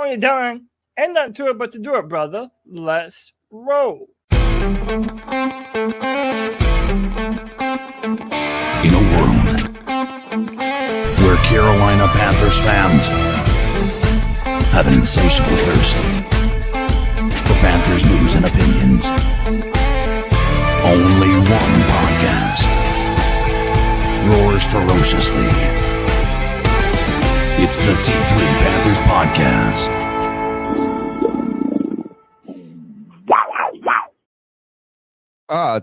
Tony Dunn. Ain't nothing to it but to do it, brother. Let's roll. In a world where Carolina Panthers fans have an insatiable thirst for Panthers news and opinions, only one podcast roars ferociously. It's the C3 Panthers Podcast.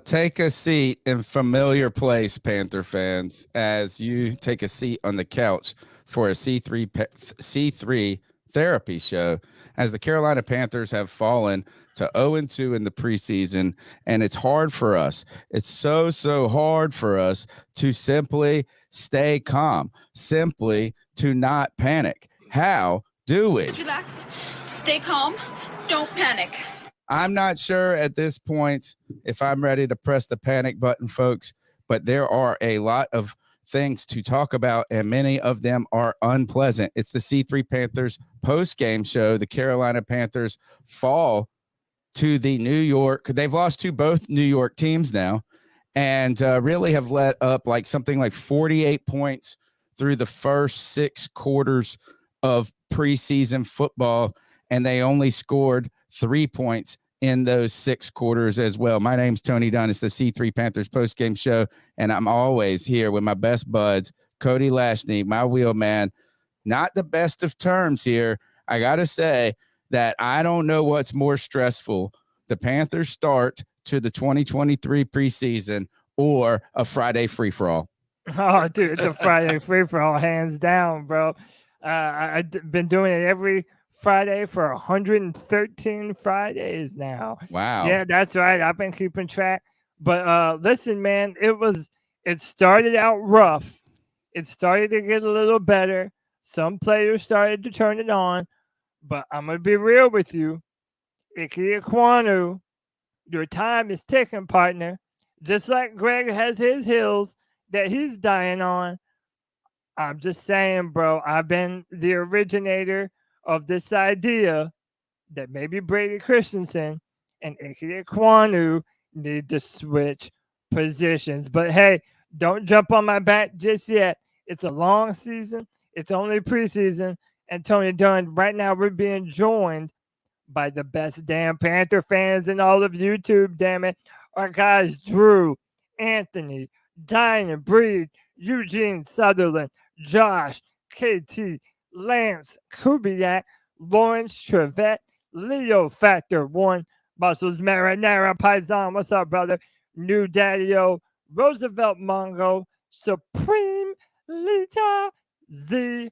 Take a seat in familiar place, Panther fans, as you take a seat on the couch for a C3 therapy show, as the Carolina Panthers have fallen to 0-2 in the preseason, and it's hard for us. It's so hard for us to simply stay calm, simply to not panic. How do we? Just relax, stay calm, don't panic. I'm not sure at this point if I'm ready to press the panic button, folks, but there are a lot of things to talk about, and many of them are unpleasant. It's the C3 Panthers Post Game show. The Carolina Panthers fall to the New York. They've lost to both New York teams now, and really have let up something like 48 points through the first 6 quarters of preseason football, and they only scored 3 points in those 6 quarters as well. My name's Tony Dunn. It's the C3 Panthers Post Game show, and I'm always here with my best buds, Cody Lashney, my wheel man. Not the best of terms here. I got to say that I don't know what's more stressful, the Panthers start to the 2023 preseason or a Friday free-for-all. Oh, dude, it's a Friday free-for-all, hands down, bro. I've been doing it every Friday for 113 Fridays now. Wow. Yeah, that's right. I've been keeping track. But listen, man, it started out rough. It started to get a little better. Some players started to turn it on. But I'm going to be real with you. Ickey Ekwonu, your time is ticking, partner. Just like Greg has his hills that he's dying on. I'm just saying, bro, I've been the originator of this idea that maybe Brady Christensen and Ickey Ekwonu need to switch positions. But hey, don't jump on my back just yet. It's a long season. It's only preseason. And Tony Dunn, right now we're being joined by the best damn Panther fans in all of YouTube, damn it. Our guys Drew, Anthony, Diane Breed, Eugene Sutherland, Josh, KT, Lance Kubiak, Lawrence Trevette, Leo Factor 1, Muscles Marinara Paisan, what's up, brother? New Daddy-O, Roosevelt Mongo, Supreme Lita Z,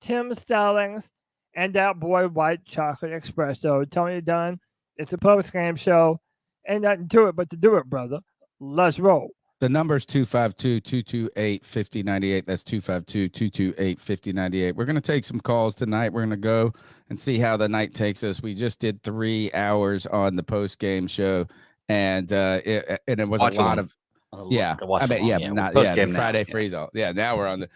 Tim Stallings, and that boy White Chocolate Espresso. Tony Dunn, it's a post-game show. Ain't nothing to it but to do it, brother. Let's roll. The number's 252-228-5098. That's 252-228-5098. We're going to take some calls tonight. We're going to go and see how the night takes us. We just did 3 hours on the post-game show, and it was watch a lot along. of the Friday freeze-all. Yeah, now we're on the.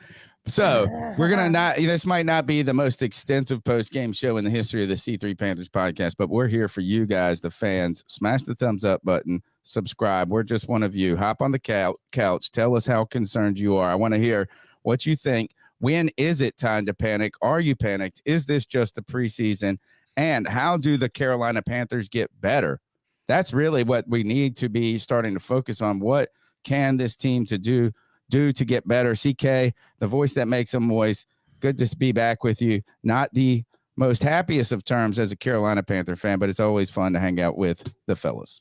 So we're going to this might not be the most extensive post-game show in the history of the C3 Panthers podcast, but we're here for you guys, the fans. Smash the thumbs up button, subscribe. We're just one of you. Hop on the couch. Tell us how concerned you are. I want to hear what you think. When is it time to panic? Are you panicked? Is this just a preseason? And how do the Carolina Panthers get better? That's really what we need to be starting to focus on. What can this team do to get better? CK, the voice that makes a voice, good to be back with you. Not the most happiest of terms as a Carolina Panther fan, but it's always fun to hang out with the fellas.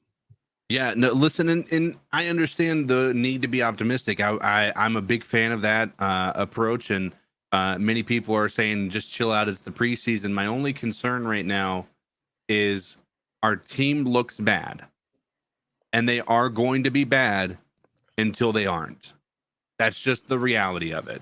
Yeah, no, listen, and I understand the need to be optimistic. I'm a big fan of that approach, and many people are saying just chill out. It's the preseason. My only concern right now is our team looks bad, and they are going to be bad until they aren't. That's just the reality of it,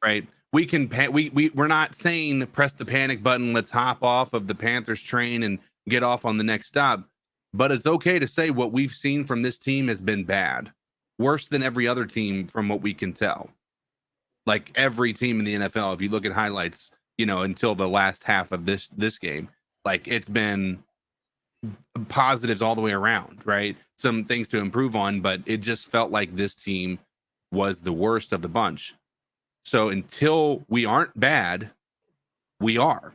right? We can we're not saying press the panic button. Let's hop off of the Panthers train and get off on the next stop. But it's okay to say what we've seen from this team has been bad, worse than every other team from what we can tell. Like every team in the NFL, if you look at highlights, until the last half of this game. Like, it's been positives all the way around, right? Some things to improve on, but it just felt like this team was the worst of the bunch. So until we aren't bad, we are.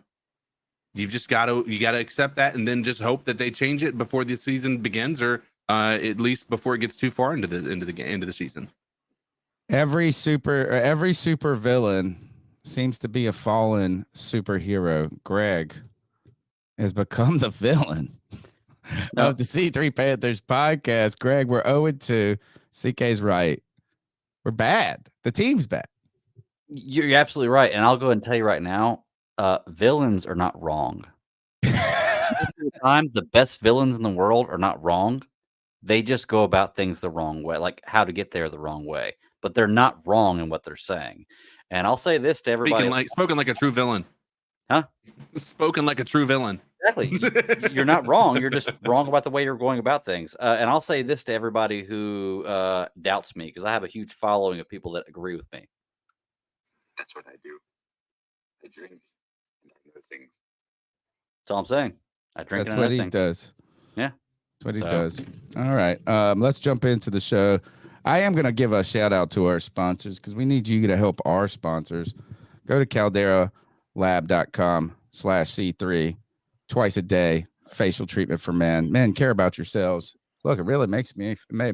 You got to accept that, and then just hope that they change it before the season begins, or at least before it gets too far into the season. Every super villain seems to be a fallen superhero. Greg has become the villain of the C3 Panthers podcast. Greg, we're 0-2. CK's right. We're bad. The team's bad. You're absolutely right. And I'll go ahead and tell you right now, villains are not wrong. The best villains in the world are not wrong. They just go about things the wrong way, like how to get there the wrong way. But they're not wrong in what they're saying. And I'll say this to everybody. Spoken like a true villain. Huh? Spoken like a true villain. Exactly. You're not wrong. You're just wrong about the way you're going about things. And I'll say this to everybody who doubts me, because I have a huge following of people that agree with me. That's what I do. I drink and I know things. That's all I'm saying. I drink That's and I what know he things. does. Yeah. That's what he does. All right. Let's jump into the show. I am going to give a shout out to our sponsors because we need you to help our sponsors. Go to calderalab.com/C3 twice a day. Facial treatment for men. Men, care about yourselves. Look, it really made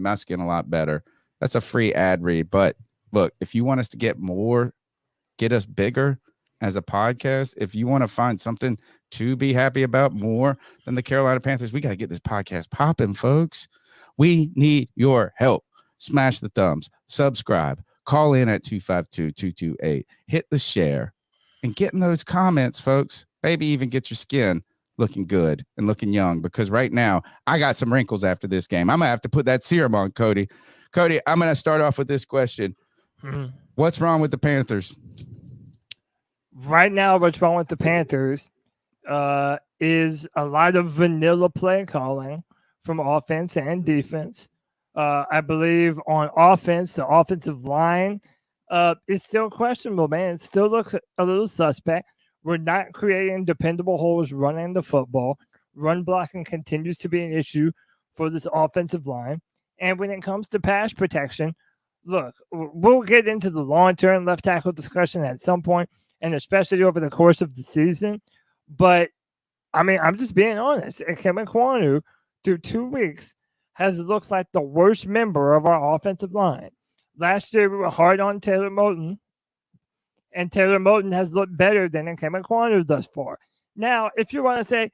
my skin a lot better. That's a free ad read. But look, if you want us to get us bigger as a podcast, if you want to find something to be happy about more than the Carolina Panthers, we got to get this podcast popping, folks. We need your help. Smash the thumbs, subscribe, call in at 252-228, hit the share, and get in those comments, folks. Maybe even get your skin looking good and looking young, because right now I got some wrinkles after this game. I'm going to have to put that serum on, Cody. Cody, I'm going to start off with this question. What's wrong with the Panthers? Right now, what's wrong with the Panthers is a lot of vanilla play calling from offense and defense. I believe on offense, the offensive line is still questionable, man. It still looks a little suspect. We're not creating dependable holes running the football. Run blocking continues to be an issue for this offensive line. And when it comes to pass protection, look, we'll get into the long-term left tackle discussion at some point, and especially over the course of the season. But, I mean, I'm just being honest. Ickey Ekwonu, through 2 weeks, has looked like the worst member of our offensive line. Last year, we were hard on Taylor Moton, and Taylor Moton has looked better than Ickey Ekwonu thus far. Now, if you want to say,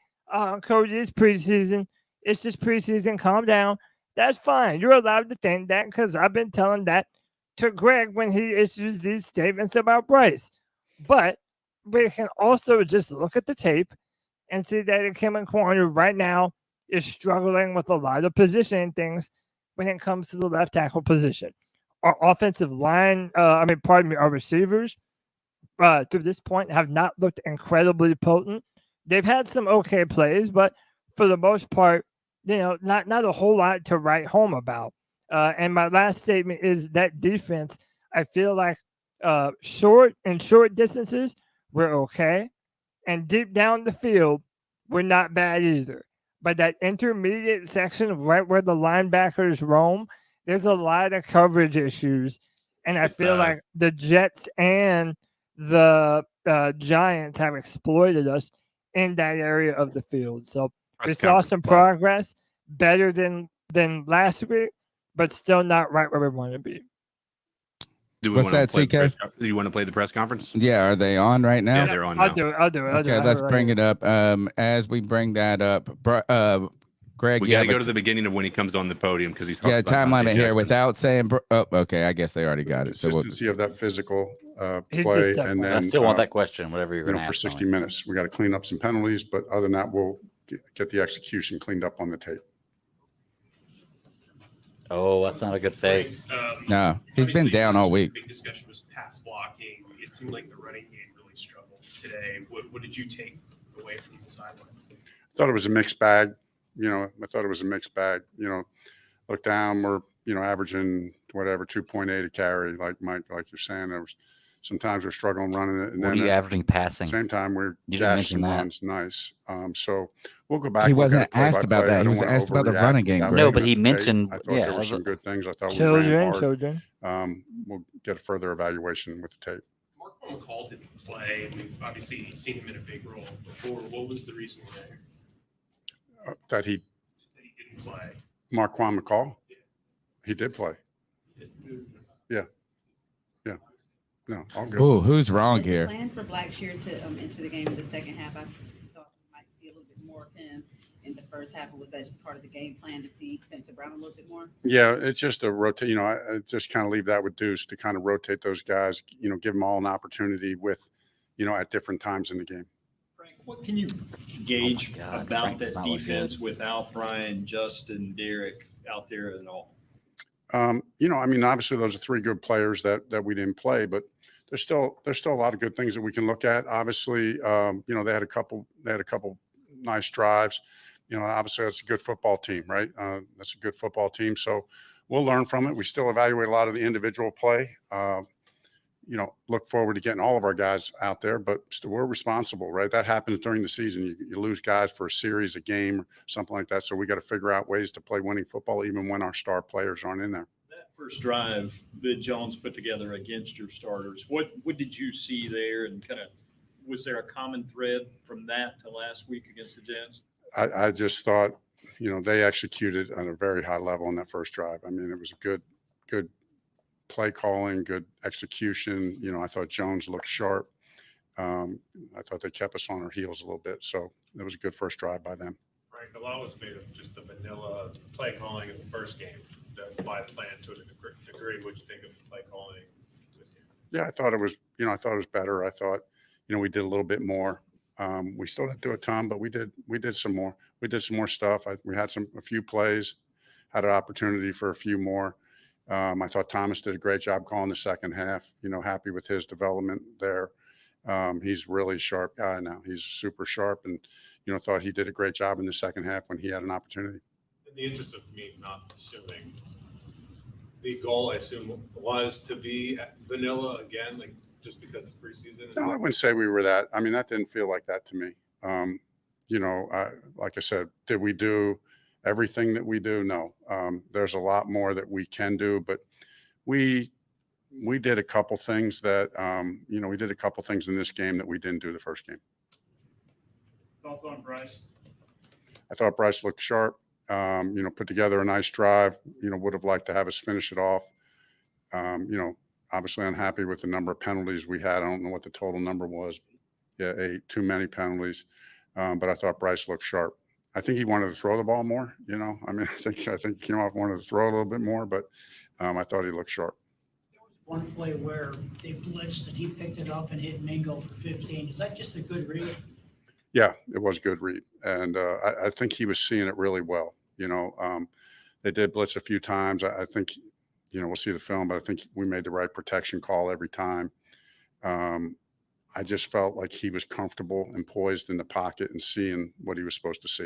Cody, it's preseason, it's just preseason, calm down, that's fine. You're allowed to think that, because I've been telling that to Greg when he issues these statements about Bryce. But we can also just look at the tape and see that Ickey Ekwonu right now is struggling with a lot of positioning things when it comes to the left tackle position. Our offensive line, our receivers, through this point have not looked incredibly potent. They've had some okay plays, but for the most part, not a whole lot to write home about. And my last statement is that defense, I feel like short distances, we're okay. And deep down the field, we're not bad either. But that intermediate section, right where the linebackers roam, there's a lot of coverage issues. And I feel like the Jets and the Giants have exploited us in that area of the field. So we saw some progress, better than last week, but still not right where we want to be. What's that, CK? Do you want to play the press conference? Yeah, are they on right now? Yeah, they're on now. I'll do it. Okay, let's bring it up. As we bring that up, Greg, we got to go to the beginning of when he comes on the podium, because he's about time limit here without saying. Okay, I guess they already got it. Consistency of that physical play, and then I still want that question. Whatever you're going to for ask 60 minutes, we got to clean up some penalties, but other than that, we'll get the execution cleaned up on the tape. Oh, that's not a good face. No, he's been down all week. Big discussion was pass blocking. It seemed like the running game really struggled today. What did you take away from the sideline? I thought it was a mixed bag. Look down, we're averaging whatever 2.8 a carry, like Mike, like you're saying. There was Sometimes we're struggling running it. And What are then you at averaging passing? the same time, we're You didn't gashing mention that. runs. Nice. So we'll go back. He and look at wasn't it play asked by about play. that. I He don't was wanna asked about the overreact running game, without Greg. No, looking but at he the tape. mentioned, I thought there yeah, were some good things. I thought we ran Children, hard. children. We'll get a further evaluation with the tape. Mark McCall didn't play, and we've obviously seen him in a big role before. What was the reason there That he, that he didn't play? Marquand McCall, he did play. Yeah. No, all good. Ooh, who's wrong Is the here? plan for Blackshear to enter the game in the second half? I thought we might see a little bit more of him in the first half, or was that just part of the game plan to see Spencer Brown a little bit more? Yeah, it's just a rotate. I just kind of leave that with Deuce to kind of rotate those guys. Give them all an opportunity with, at different times in the game. Frank, what can you gauge God, about Frank does that not look defense good. without Brian, Justin, Derek out there at all? Obviously those are three good players that we didn't play, but there's still a lot of good things that we can look at. Obviously, they had a couple nice drives. Obviously that's a good football team, right? That's a good football team. So we'll learn from it. We still evaluate a lot of the individual play. Look forward to getting all of our guys out there, but still we're responsible, right? That happens during the season. You lose guys for a series, a game, something like that. So we got to figure out ways to play winning football, even when our star players aren't in there. That first drive that Jones put together against your starters, what did you see there, and kind of was there a common thread from that to last week against the Jets? I just thought, they executed on a very high level in that first drive. I mean, it was a good play calling, good execution. I thought Jones looked sharp. I thought they kept us on our heels a little bit. So it was a good first drive by them. Frank, a lot was made of just the vanilla play calling in the first game. The by plan to a degree. What'd you think of the play calling this game? Yeah, I thought it was better. I thought, we did a little bit more. We still didn't do a ton, but we did some more. We did some more stuff. We had a few plays, had an opportunity for a few more. I thought Thomas did a great job calling the second half. Happy with his development there. He's really sharp guy now. He's super sharp, and thought he did a great job in the second half when he had an opportunity. In the interest of me not assuming, the goal I assume was to be vanilla again, like just because it's preseason. No, I wouldn't say we were that. I mean, that didn't feel like that to me. Like I said, did we do everything that we do? No. There's a lot more that we can do, but we did a couple things that, we did a couple things in this game that we didn't do the first game. Thoughts on Bryce? I thought Bryce looked sharp, put together a nice drive, would have liked to have us finish it off. Obviously unhappy with the number of penalties we had. I don't know what the total number was. Yeah, 8, too many penalties. But I thought Bryce looked sharp. I think he wanted to throw the ball more, I think he came off wanted to throw a little bit more, but I thought he looked sharp. There was one play where they blitzed and he picked it up and hit Mingo for 15. Is that just a good read? Yeah, it was a good read. And I think he was seeing it really well. They did blitz a few times. I think, we'll see the film, but I think we made the right protection call every time. I just felt like he was comfortable and poised in the pocket and seeing what he was supposed to see.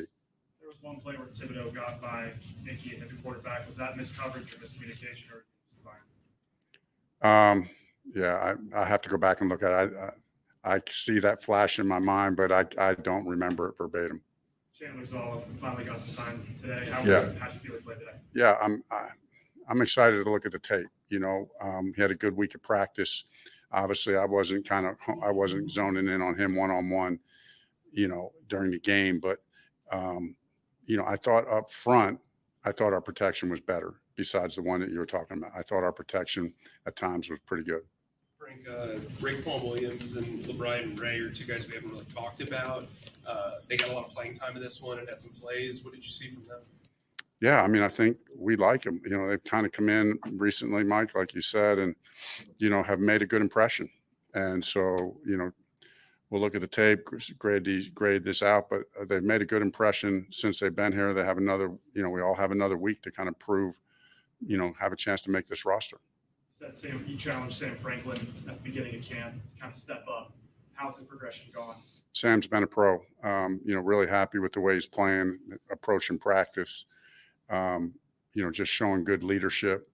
There was one play where Thibodeau got by Ickey and hit the quarterback. Was that miscoverage or miscommunication or fine? Yeah, I have to go back and look at it. I see that flash in my mind, but I don't remember it verbatim. Chandler's all finally got some time today. How'd you feel he played today? Yeah, I'm excited to look at the tape. He had a good week of practice. Obviously, I wasn't zoning in on him one-on-one, during the game. But, I thought up front, our protection was better besides the one that you were talking about. I thought our protection at times was pretty good. Frank, Raekwon Williams and LeBron Ray are two guys we haven't really talked about. They got a lot of playing time in this one and had some plays. What did you see from them? Yeah, I mean, I think we like them. They've kind of come in recently, Mike, like you said, and, have made a good impression. And so, we'll look at the tape, grade this out, but they've made a good impression since they've been here. They have another, we all have another week to kind of prove, have a chance to make this roster. You challenged Sam Franklin at the beginning of camp to kind of step up. How's the progression gone? Sam's been a pro, really happy with the way he's playing, approaching practice, just showing good leadership.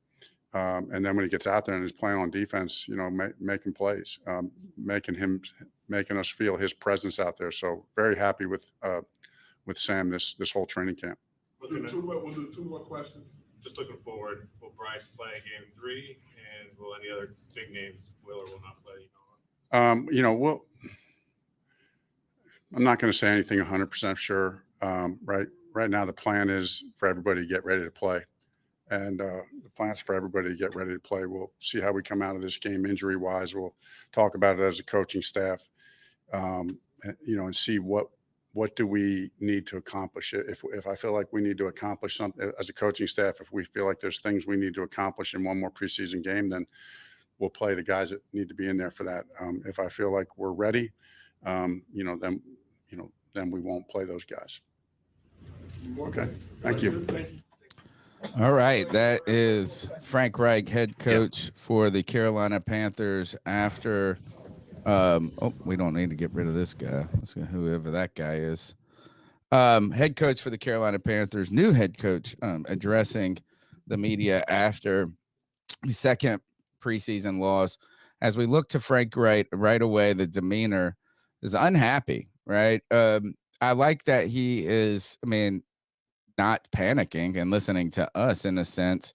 And then when he gets out there and he's playing on defense, making plays, making us feel his presence out there. So very happy with Sam this whole training camp. We'll do two more questions. Just looking forward, will Bryce play game 3, and will any other big names will or will not play? I'm not going to say anything 100% sure. Right now, the plan is for everybody to get ready to play. And the plan's for everybody to get ready to play. We'll see how we come out of this game injury-wise. We'll talk about it as a coaching staff, and see what do we need to accomplish. If I feel like we need to accomplish something as a coaching staff, if we feel like there's things we need to accomplish in one more preseason game, then we'll play the guys that need to be in there for that. If I feel like we're ready, then we won't play those guys. Okay, thank you. All right, that is Frank Reich, head coach for the Carolina Panthers after we don't need to get rid of this guy. Let's go, whoever that guy is. Head coach for the Carolina Panthers, new head coach, addressing the media after the second preseason loss. As we look to Frank Reich right away, the demeanor is unhappy, right? I like that he is, not panicking and listening to us in a sense.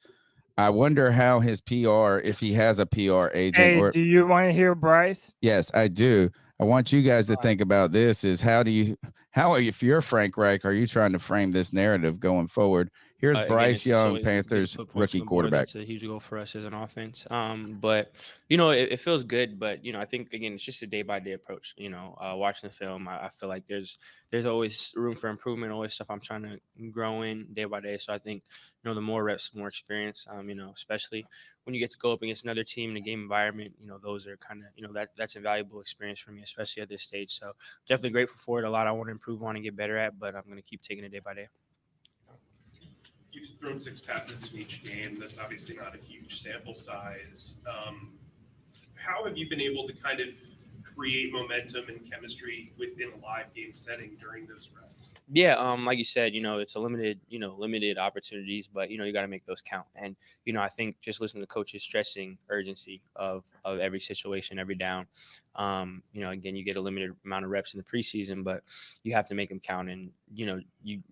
I wonder how his PR, if he has a PR agent. Hey, do you want to hear Bryce? Yes, I do. I want you guys to think about this is if you're Frank Reich, are you trying to frame this narrative going forward? Here's Bryce Young, Panthers rookie quarterback. That's a huge goal for us as an offense. But, it feels good. But, I think, again, it's just a day-by-day approach. Watching the film, I feel like there's always room for improvement, always stuff I'm trying to grow in day by day. So I think, the more reps, more experience, especially when you get to go up against another team in a game environment, those are kind of, that's a valuable experience for me, especially at this stage. So definitely grateful for it. A lot I want to improve on and get better at, but I'm going to keep taking it day by day. You've thrown 6 passes in each game. That's obviously not a huge sample size. How have you been able to kind of create momentum and chemistry within a live game setting during those reps? Yeah, like you said, it's a limited opportunities, but you got to make those count. And I think just listening to coaches stressing urgency of every situation, every down. Again, you get a limited amount of reps in the preseason, but you have to make them count. And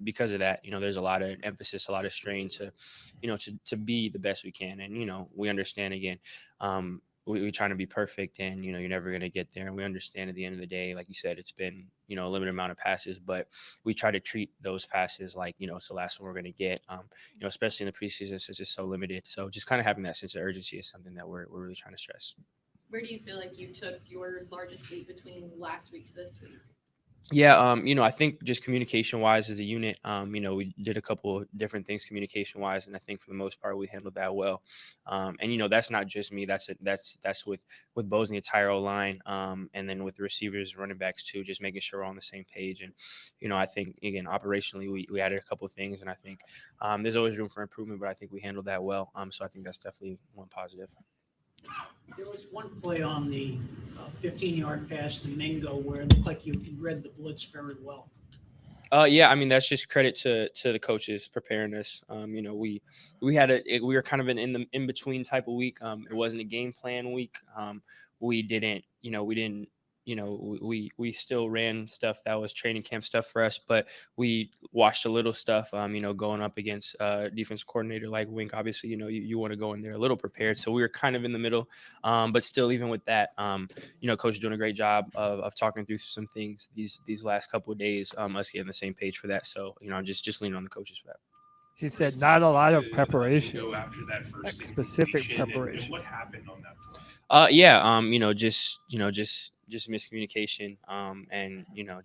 because of that, there's a lot of emphasis, a lot of strain to be the best we can. And we understand again. We're trying to be perfect, and you're never going to get there. And we understand at the end of the day, like you said, it's been a limited amount of passes, but we try to treat those passes like it's the last one we're going to get. Especially in the preseason since it's so limited. So just kind of having that sense of urgency is something that we're really trying to stress. Where do you feel like you took your largest leap between last week to this week? Yeah, I think just communication-wise as a unit, we did a couple of different things communication-wise, and I think for the most part we handled that well. And that's not just me; that's with Bose and the entire O-line, and then with the receivers, running backs too, just making sure we're on the same page. And I think again operationally we added a couple of things, and I think there's always room for improvement, but I think we handled that well. So I think that's definitely one positive. There was one play on the 15-yard pass to Mingo where it looked like you read the blitz very well. Yeah, that's just credit to the coaches preparing us. We were kind of in the in between type of week. It wasn't a game plan week. We still ran stuff that was training camp stuff for us, but we watched a little stuff, going up against defense coordinator like Wink. Obviously, you want to go in there a little prepared. So we were kind of in the middle, but still, even with that, coach is doing a great job of talking through some things these last couple of days, us getting the same page for that. So, just leaning on the coaches for that. He said not a lot of preparation, Go after that first specific invitation, preparation. And what happened on that play? Just miscommunication. And I'm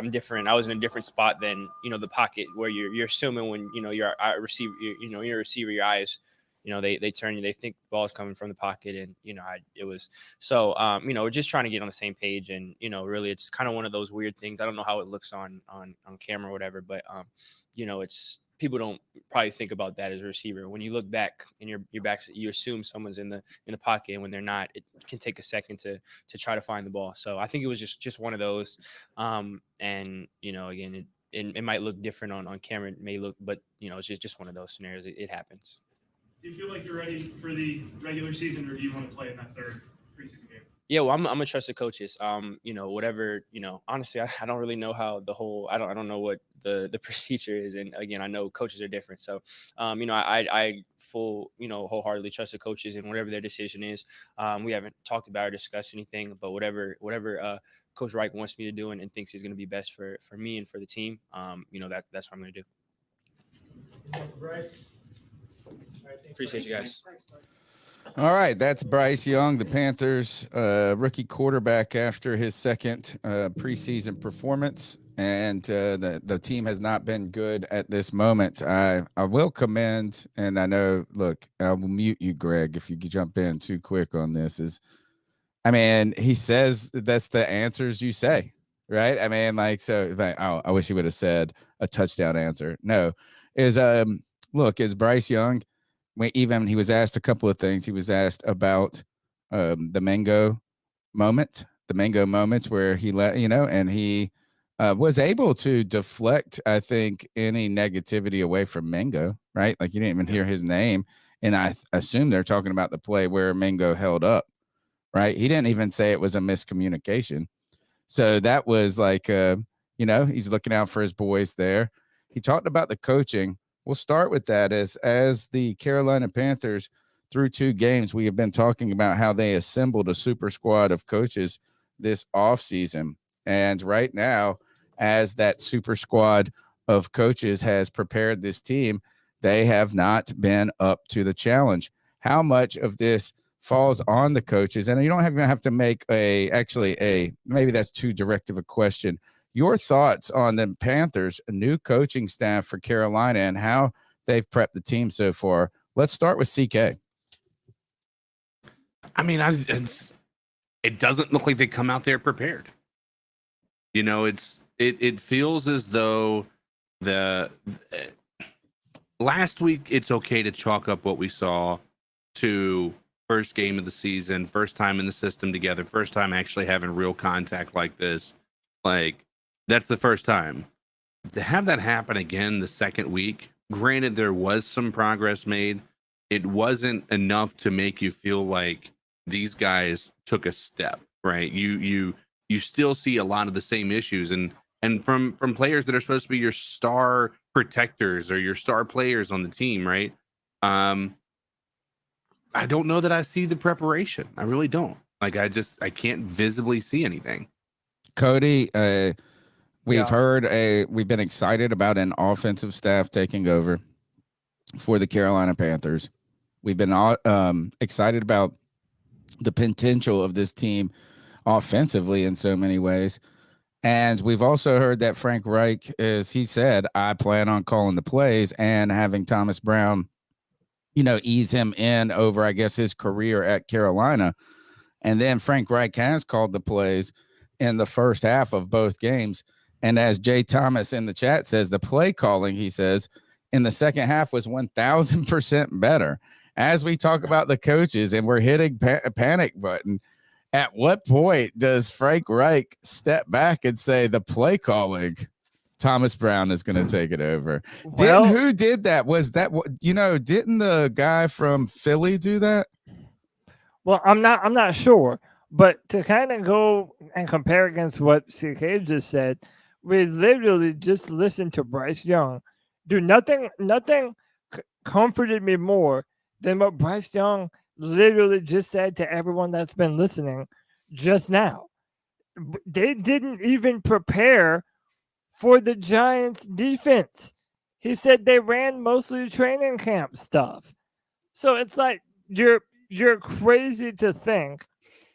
different. I was in a different spot than, the pocket where you're assuming when, you're a receiver, you're a receiver, your eyes, they turn you, they think the ball is coming from the pocket. And, we're just trying to get on the same page. And, really it's kind of one of those weird things. I don't know how it looks on camera or whatever, but, it's, people don't probably think about that as a receiver. When you look back in your back, you assume someone's in the pocket, and when they're not, it can take a second to try to find the ball. So I think it was just one of those. And again, it might look different on camera. It may look, but it's just one of those scenarios. It happens. Do you feel like you're ready for the regular season, or do you want to play in that third preseason game? Yeah, well, I'm gonna trust the coaches. Whatever. Honestly, I don't really know how the whole. I don't know what the procedure is, and again, I know coaches are different. So, I wholeheartedly trust the coaches and whatever their decision is. We haven't talked about or discussed anything, but whatever Coach Reich wants me to do and thinks is going to be best for me and for the team, that's what I'm going to do. Bryce. Appreciate you guys. All right, that's Bryce Young, the Panthers rookie quarterback after his second preseason performance, and the team has not been good at this moment. I will commend, and I know, look, I will mute you, Greg, if you could jump in too quick on this. He says that's the answers you say, right? I wish he would have said a touchdown answer. No, is Bryce Young. Even he was asked a couple of things. He was asked about the mango moment where he and he was able to deflect, I think, any negativity away from Mango, right? Like you didn't even hear his name. And I assume they're talking about the play where Mango held up, right? He didn't even say it was a miscommunication. So that was like, he's looking out for his boys there. He talked about the coaching. We'll start with that as the Carolina Panthers through 2 games, we have been talking about how they assembled a super squad of coaches this offseason. And right now, as that super squad of coaches has prepared this team, they have not been up to the challenge. How much of this falls on the coaches? And you don't even have to make maybe that's too direct of a question. Your thoughts on the Panthers' new coaching staff for Carolina and how they've prepped the team so far. Let's start with CK. It doesn't look like they come out there prepared. It feels as though last week it's okay to chalk up what we saw to first game of the season, first time in the system together, first time actually having real contact like this. That's the first time. To have that happen again the second week, granted there was some progress made, it wasn't enough to make you feel like these guys took a step, right? You still see a lot of the same issues and from players that are supposed to be your star protectors or your star players on the team, right? I don't know that I see the preparation. I really don't. I can't visibly see anything. Cody, we've been excited about an offensive staff taking over for the Carolina Panthers. We've been excited about the potential of this team offensively in so many ways. And we've also heard that Frank Reich, as he said, I plan on calling the plays and having Thomas Brown, ease him in over, I guess, his career at Carolina. And then Frank Reich has called the plays in the first half of both games. And as Jay Thomas in the chat says, the play calling, he says, in the second half was 1,000% better. As we talk about the coaches and we're hitting a panic button, at what point does Frank Reich step back and say the play calling, Thomas Brown is going to take it over? Who did that? Was that, didn't the guy from Philly do that? Well, I'm not sure. But to kind of go and compare against what CK just said, we literally just listened to Bryce Young do nothing comforted me more than what Bryce Young literally just said to everyone that's been listening just now. They didn't even prepare for the Giants defense. He said they ran mostly training camp stuff. So it's like you're crazy to think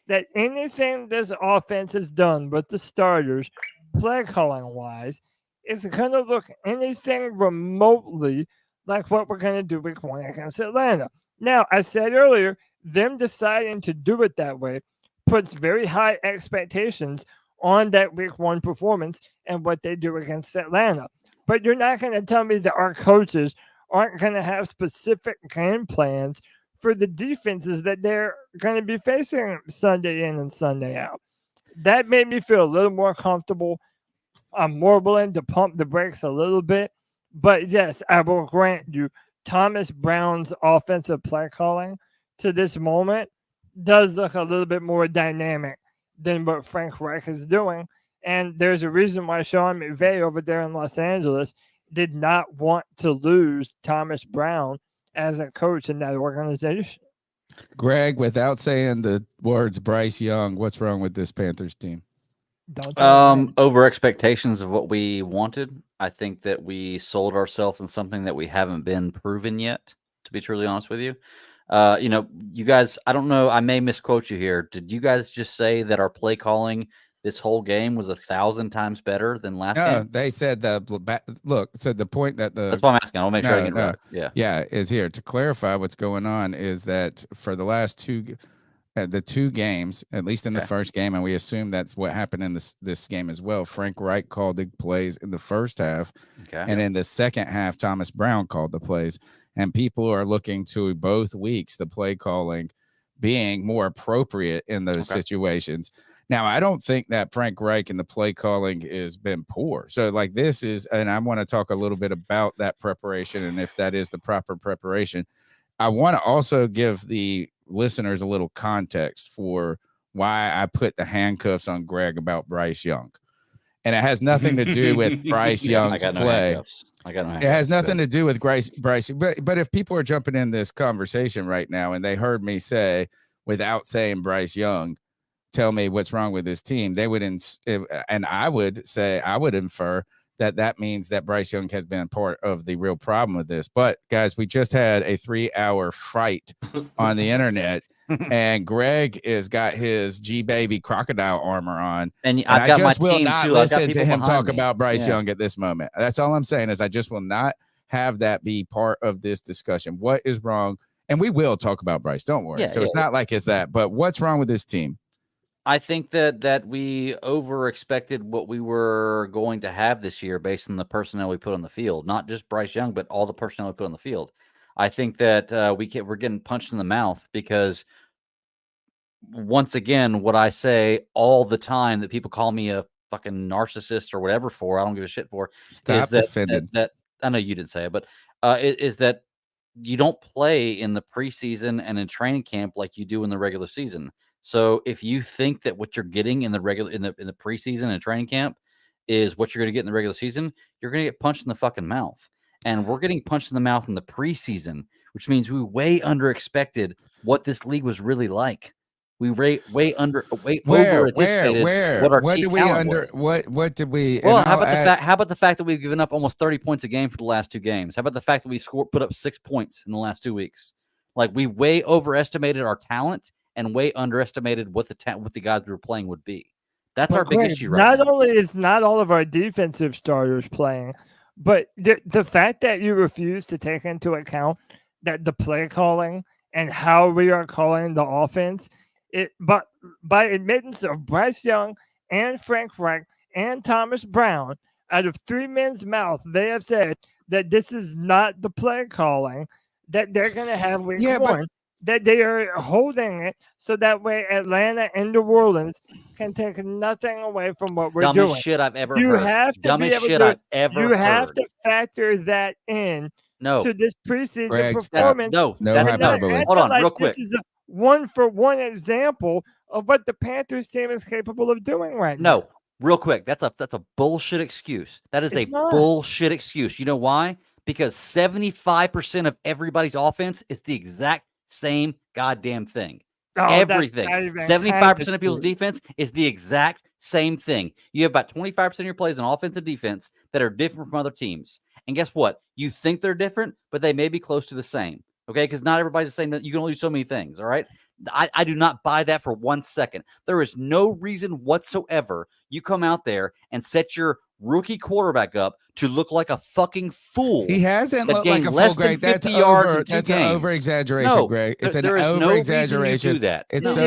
that anything this offense has done with the starters, play calling wise, is going to look anything remotely like what we're going to do week 1 against Atlanta. Now, I said earlier, them deciding to do it that way puts very high expectations on that week 1 performance and what they do against Atlanta. But you're not going to tell me that our coaches aren't going to have specific game plans for the defenses that they're going to be facing Sunday in and Sunday out. That made me feel a little more comfortable. I'm more willing to pump the brakes a little bit. But yes, I will grant you, Thomas Brown's offensive play calling to this moment does look a little bit more dynamic than what Frank Reich is doing. And there's a reason why Sean McVay over there in Los Angeles did not want to lose Thomas Brown as a coach in that organization. Greg, without saying the words Bryce Young, what's wrong with this Panthers team? Over expectations of what we wanted. I think that we sold ourselves in something that we haven't been proven yet, to be truly honest with you. You guys, I don't know, I may misquote you here. Did you guys just say that our play calling this whole game was 1,000 times better than last game? No, they said look, so the point that that's why I'm asking. I'll make sure I get it right. Yeah, is here to clarify what's going on is that for the last the two games, at least in the first game, and we assume that's what happened in this game as well. Frank Reich called the plays in the first half, and in the second half, Thomas Brown called the plays. And people are looking to both weeks the play calling being more appropriate in those situations. Now, I don't think that Frank Reich and the play calling has been poor. So, like this is, and I want to talk a little bit about that preparation and if that is the proper preparation. I want to also give the listeners a little context for why I put the handcuffs on Greg about Bryce Young. And it has nothing to do with Bryce Young's play. It has nothing to do with Bryce. But if people are jumping in this conversation right now and they heard me say, without saying Bryce Young, tell me what's wrong with this team, they would, and I would say, I would infer that means that Bryce Young has been part of the real problem with this. But guys, we just had a 3-hour fight on the internet. And Greg has got his G-Baby crocodile armor on. And I just will not listen to him talk about Bryce Young at this moment. That's all I'm saying is I just will not have that be part of this discussion. What is wrong? And we will talk about Bryce. Don't worry. It's not like it's that. But what's wrong with this team? I think that we over expected what we were going to have this year based on the personnel we put on the field. Not just Bryce Young, but all the personnel we put on the field. I think that we're getting punched in the mouth because once again, what I say all the time that people call me a fucking narcissist or whatever for, I don't give a shit for, Stop that I know you didn't say it, but is that you don't play in the preseason and in training camp like you do in the regular season. So if you think that what you're getting in the preseason and training camp is what you're going to get in the regular season, you're going to get punched in the fucking mouth. And we're getting punched in the mouth in the preseason, which means we way under expected what this league was really like. We over anticipated what our team talent was. What did we? Well, how about the fact that we've given up almost 30 points a game for the last 2 games? How about the fact that we put up 6 points in the last 2 weeks? Like we way overestimated our talent and way underestimated what the guys we were playing would be. That's our big issue right now. Not only is not all of our defensive starters playing, but the fact that you refuse to take into account that the play calling and how we are calling the offense, but by admittance of Bryce Young and Frank Reich and Thomas Brown, out of 3 men's mouth, they have said that this is not the play calling that they're going to have week one. That they are holding it so that way Atlanta and New Orleans can take nothing away from what we're doing. Dumbest shit I've ever heard. Dumbest shit I've ever heard. You have to factor that in to this preseason performance. No hyperbole. Hold on, real quick. This is a one-for-one example of what the Panthers team is capable of doing right now. No, real quick. That's a bullshit excuse. That is bullshit excuse. You know why? Because 75% of everybody's offense is the exact same goddamn thing. Everything. 75% of people's defense is the exact same thing. You have about 25% of your plays on offense and defense that are different from other teams. And guess what? You think they're different, but they may be close to the same. Okay, because not everybody's the same. You can only do so many things. All right. I do not buy that for 1 second. There is no reason whatsoever you come out there and set your rookie quarterback up to look like a fucking fool. He hasn't looked like a fool, Greg. That's an over exaggeration, Greg. It's an over exaggeration. It's an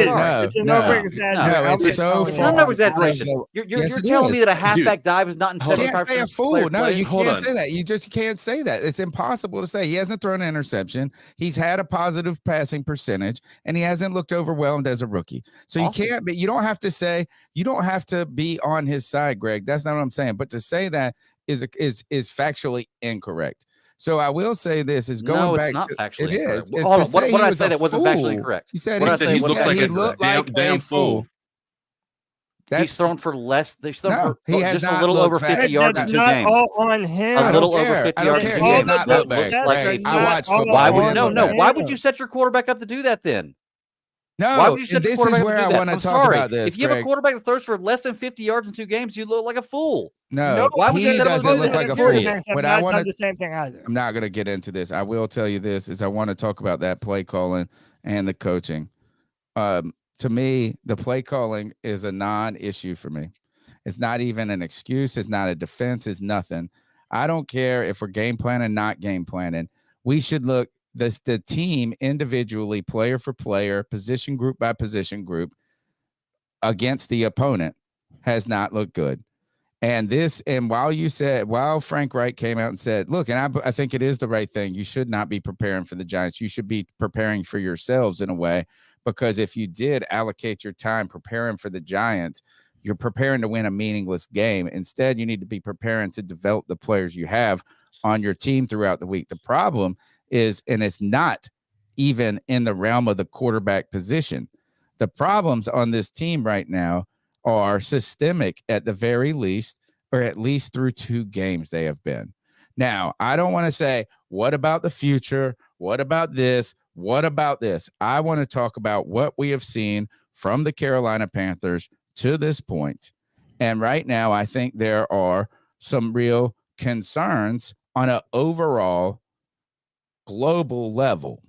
over exaggeration. It's so far. It's not over exaggeration. You're telling me that a halfback dive is not in 75%. You can't say a fool. No, you can't say that. You just can't say that. It's impossible to say. He hasn't thrown an interception. He's had a positive passing percentage, and he hasn't looked overwhelmed as a rookie. So you can't. But you don't have to say. You don't have to be on his side, Greg. That's not what I'm saying. But but to say that is factually incorrect. So I will say this is going back. It's not to, factually it incorrect. is. Hold on. To say what did I was say a that wasn't factually fool. correct? You said What did I say he wasn't said factually he correct? looked like damn a fool. He's thrown for less. He's thrown for he has just a not little looked over 50 fat. yards in That's 2 not games. all on him. A I little don't over care. 50 I don't yards in care. 2 He has games. not All looked the bad. stats Greg, are I not watch all football. Why He would didn't no look no? bad. Why would you set your quarterback up to do that then? Why No, would you set and your this is quarterback up where to do I that? want to I'm talk sorry. about this, If you have a Greg. quarterback that throws for less than 50 yards in 2 games, you look like a fool. No, Why would you he set him up to doesn't do look that? like a Period. fool. Have What not I want done to the same thing either. I'm not going to get into this. I will tell you this is I want to talk about that play calling and the coaching. To me, the play calling is a non-issue for me. It's not even an excuse. It's not a defense. It's nothing. I don't care if we're game planning, not game planning. We should look the team individually, player for player, position group by position group against the opponent has not looked good. And while Frank Reich came out and said, look, and I think it is the right thing. You should not be preparing for the Giants. You should be preparing for yourselves in a way, because if you did allocate your time preparing for the Giants, you're preparing to win a meaningless game. Instead, you need to be preparing to develop the players you have on your team throughout the week. The problem is, and it's not even in the realm of the quarterback position. The problems on this team right now are systemic at the very least, or at least through 2 games they have been. Now, I don't want to say, what about the future? What about this? What about this? I want to talk about what we have seen from the Carolina Panthers to this point. And right now, I think there are some real concerns on an overall global level.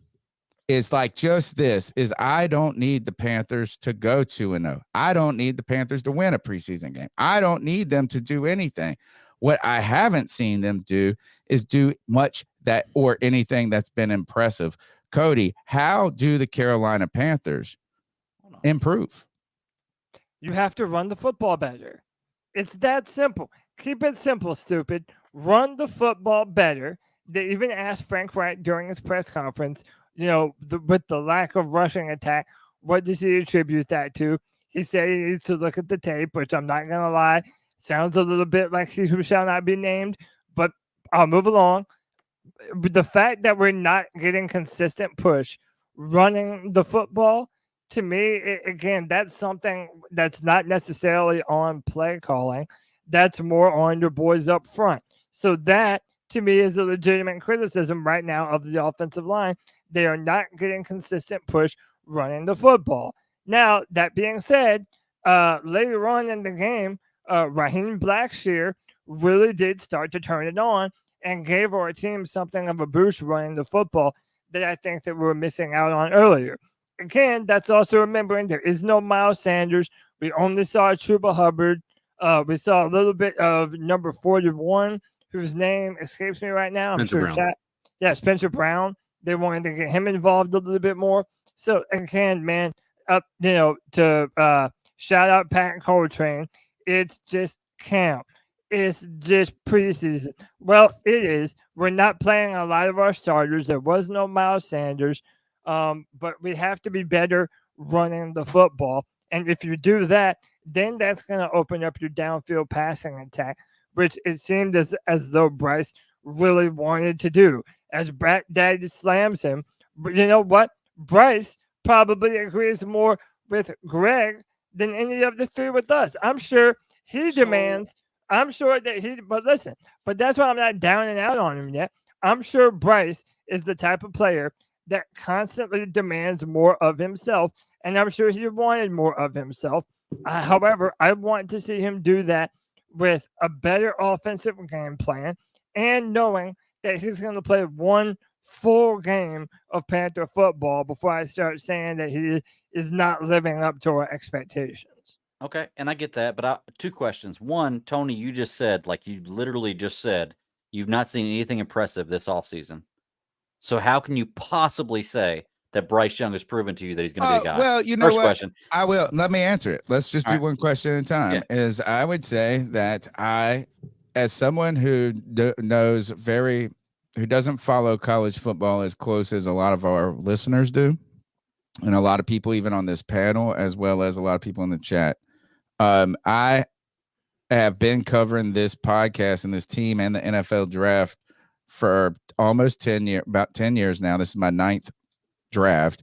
It's like just this is I don't need the Panthers to go 2-0. I don't need the Panthers to win a preseason game. I don't need them to do anything. What I haven't seen them do is do much that or anything that's been impressive. Cody, how do the Carolina Panthers improve? You have to run the football better. It's that simple. Keep it simple, stupid. Run the football better. They even asked Frank Reich during his press conference, with the lack of rushing attack, what does he attribute that to? He said he needs to look at the tape, which I'm not going to lie, sounds a little bit like he who shall not be named, but I'll move along. The fact that we're not getting consistent push running the football, to me, again, that's something that's not necessarily on play calling. That's more on your boys up front. So that, to me, is a legitimate criticism right now of the offensive line. They are not getting consistent push running the football. Now, that being said, later on in the game, Raheem Blackshear really did start to turn it on and gave our team something of a boost running the football that I think that we were missing out on earlier. Again, that's also remembering there is no Miles Sanders. We only saw Chuba Hubbard. We saw a little bit of number 41, whose name escapes me right now. Spencer Brown. They wanted to get him involved a little bit more. So again, man, to shout out Pat Coltrane, it's just camp. It's just preseason. Well, it is. We're not playing a lot of our starters. There was no Miles Sanders, but we have to be better running the football. And if you do that, then that's going to open up your downfield passing attack, which it seemed as though Bryce really wanted to do. As Brad Daddy slams him, but you know what? Bryce probably agrees more with Greg than any of the 3 with us. I'm sure he demands. I'm sure that he. But listen, but that's why I'm not down and out on him yet. I'm sure Bryce is the type of player that constantly demands more of himself, and I'm sure he wanted more of himself. However, I want to see him do that with a better offensive game plan and knowing that he's going to play 1 full game of Panther football before I start saying that he is not living up to our expectations. Okay, and I get that, but 2 questions. One, Tony, you just said, like you literally just said, you've not seen anything impressive this offseason. So how can you possibly say that Bryce Young has proven to you that he's going to be a guy? Well, you know First what? question. I will. Let me answer it. Let's just do one question at a time. Yeah. Is I would say that as someone who knows who doesn't follow college football as close as a lot of our listeners do, and a lot of people even on this panel, as well as a lot of people in the chat, I have been covering this podcast and this team and the NFL draft for almost 10 years, about 10 years now. This is my 9th draft.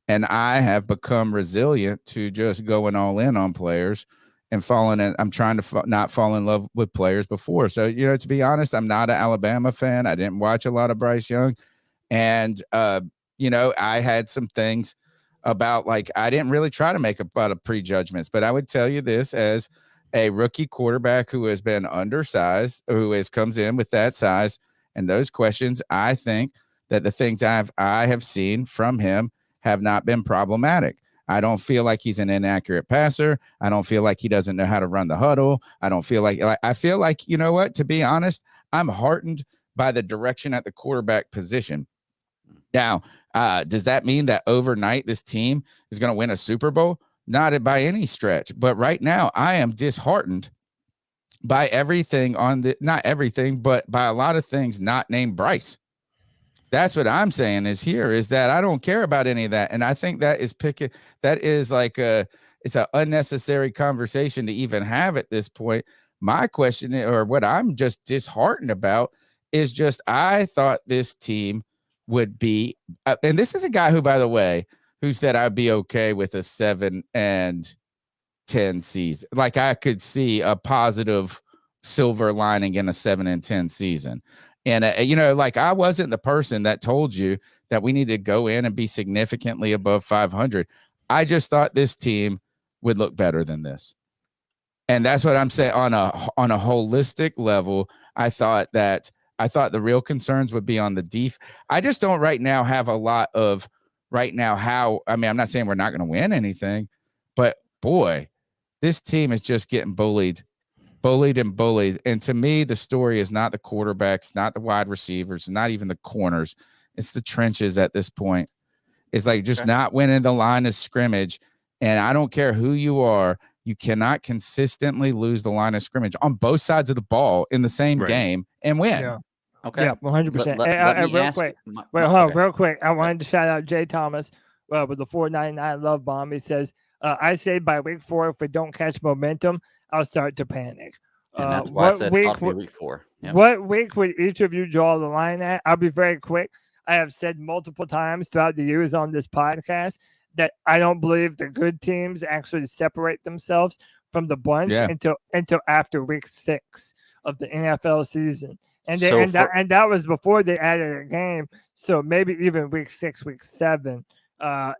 And I have become resilient to just going all in on players and falling in. I'm trying to not fall in love with players before. So, to be honest, I'm not an Alabama fan. I didn't watch a lot of Bryce Young. And, I had some things about, like, I didn't really try to make a lot of prejudgments, but I would tell you this as a rookie quarterback who has been undersized, comes in with that size and those questions. I think that the things I have seen from him have not been problematic. I don't feel like he's an inaccurate passer. I don't feel like he doesn't know how to run the huddle. I feel like, you know what, to be honest, I'm heartened by the direction at the quarterback position. Now, does that mean that overnight this team is going to win a Super Bowl? Not by any stretch. But right now, I am disheartened by everything not everything, but by a lot of things not named Bryce. That's what I'm saying is that I don't care about any of that. And I think that is like it's an unnecessary conversation to even have at this point. My question, or what I'm just disheartened about, is just I thought this team would be, and this is a guy who, by the way, who said I'd be okay with a 7-10 season. Like, I could see a positive silver lining in a 7-10 season. And, like, I wasn't the person that told you that we need to go in and be significantly above 500. I just thought this team would look better than this. And that's what I'm saying on a holistic level. I thought the real concerns would be on the def. I just don't right now have a lot of I'm not saying we're not going to win anything, but boy, this team is just getting bullied. And to me, the story is not the quarterbacks, not the wide receivers, not even the corners. It's the trenches at this point. It's like just not winning the line of scrimmage. And I don't care who you are. You cannot consistently lose the line of scrimmage on both sides of the ball in the same game and win. Yeah. Okay. Yeah, 100%. Real quick. I wanted to shout out Jay Thomas with the 499 love bomb. He says, I say by week 4, if we don't catch momentum, I'll start to panic. And that's why I said week 4. Yep. What week would each of you draw the line at? I'll be very quick. I have said multiple times throughout the years on this podcast that I don't believe the good teams actually separate themselves from the bunch until after week 6 of the NFL season. And that was before they added a game. So maybe even week 6, week 7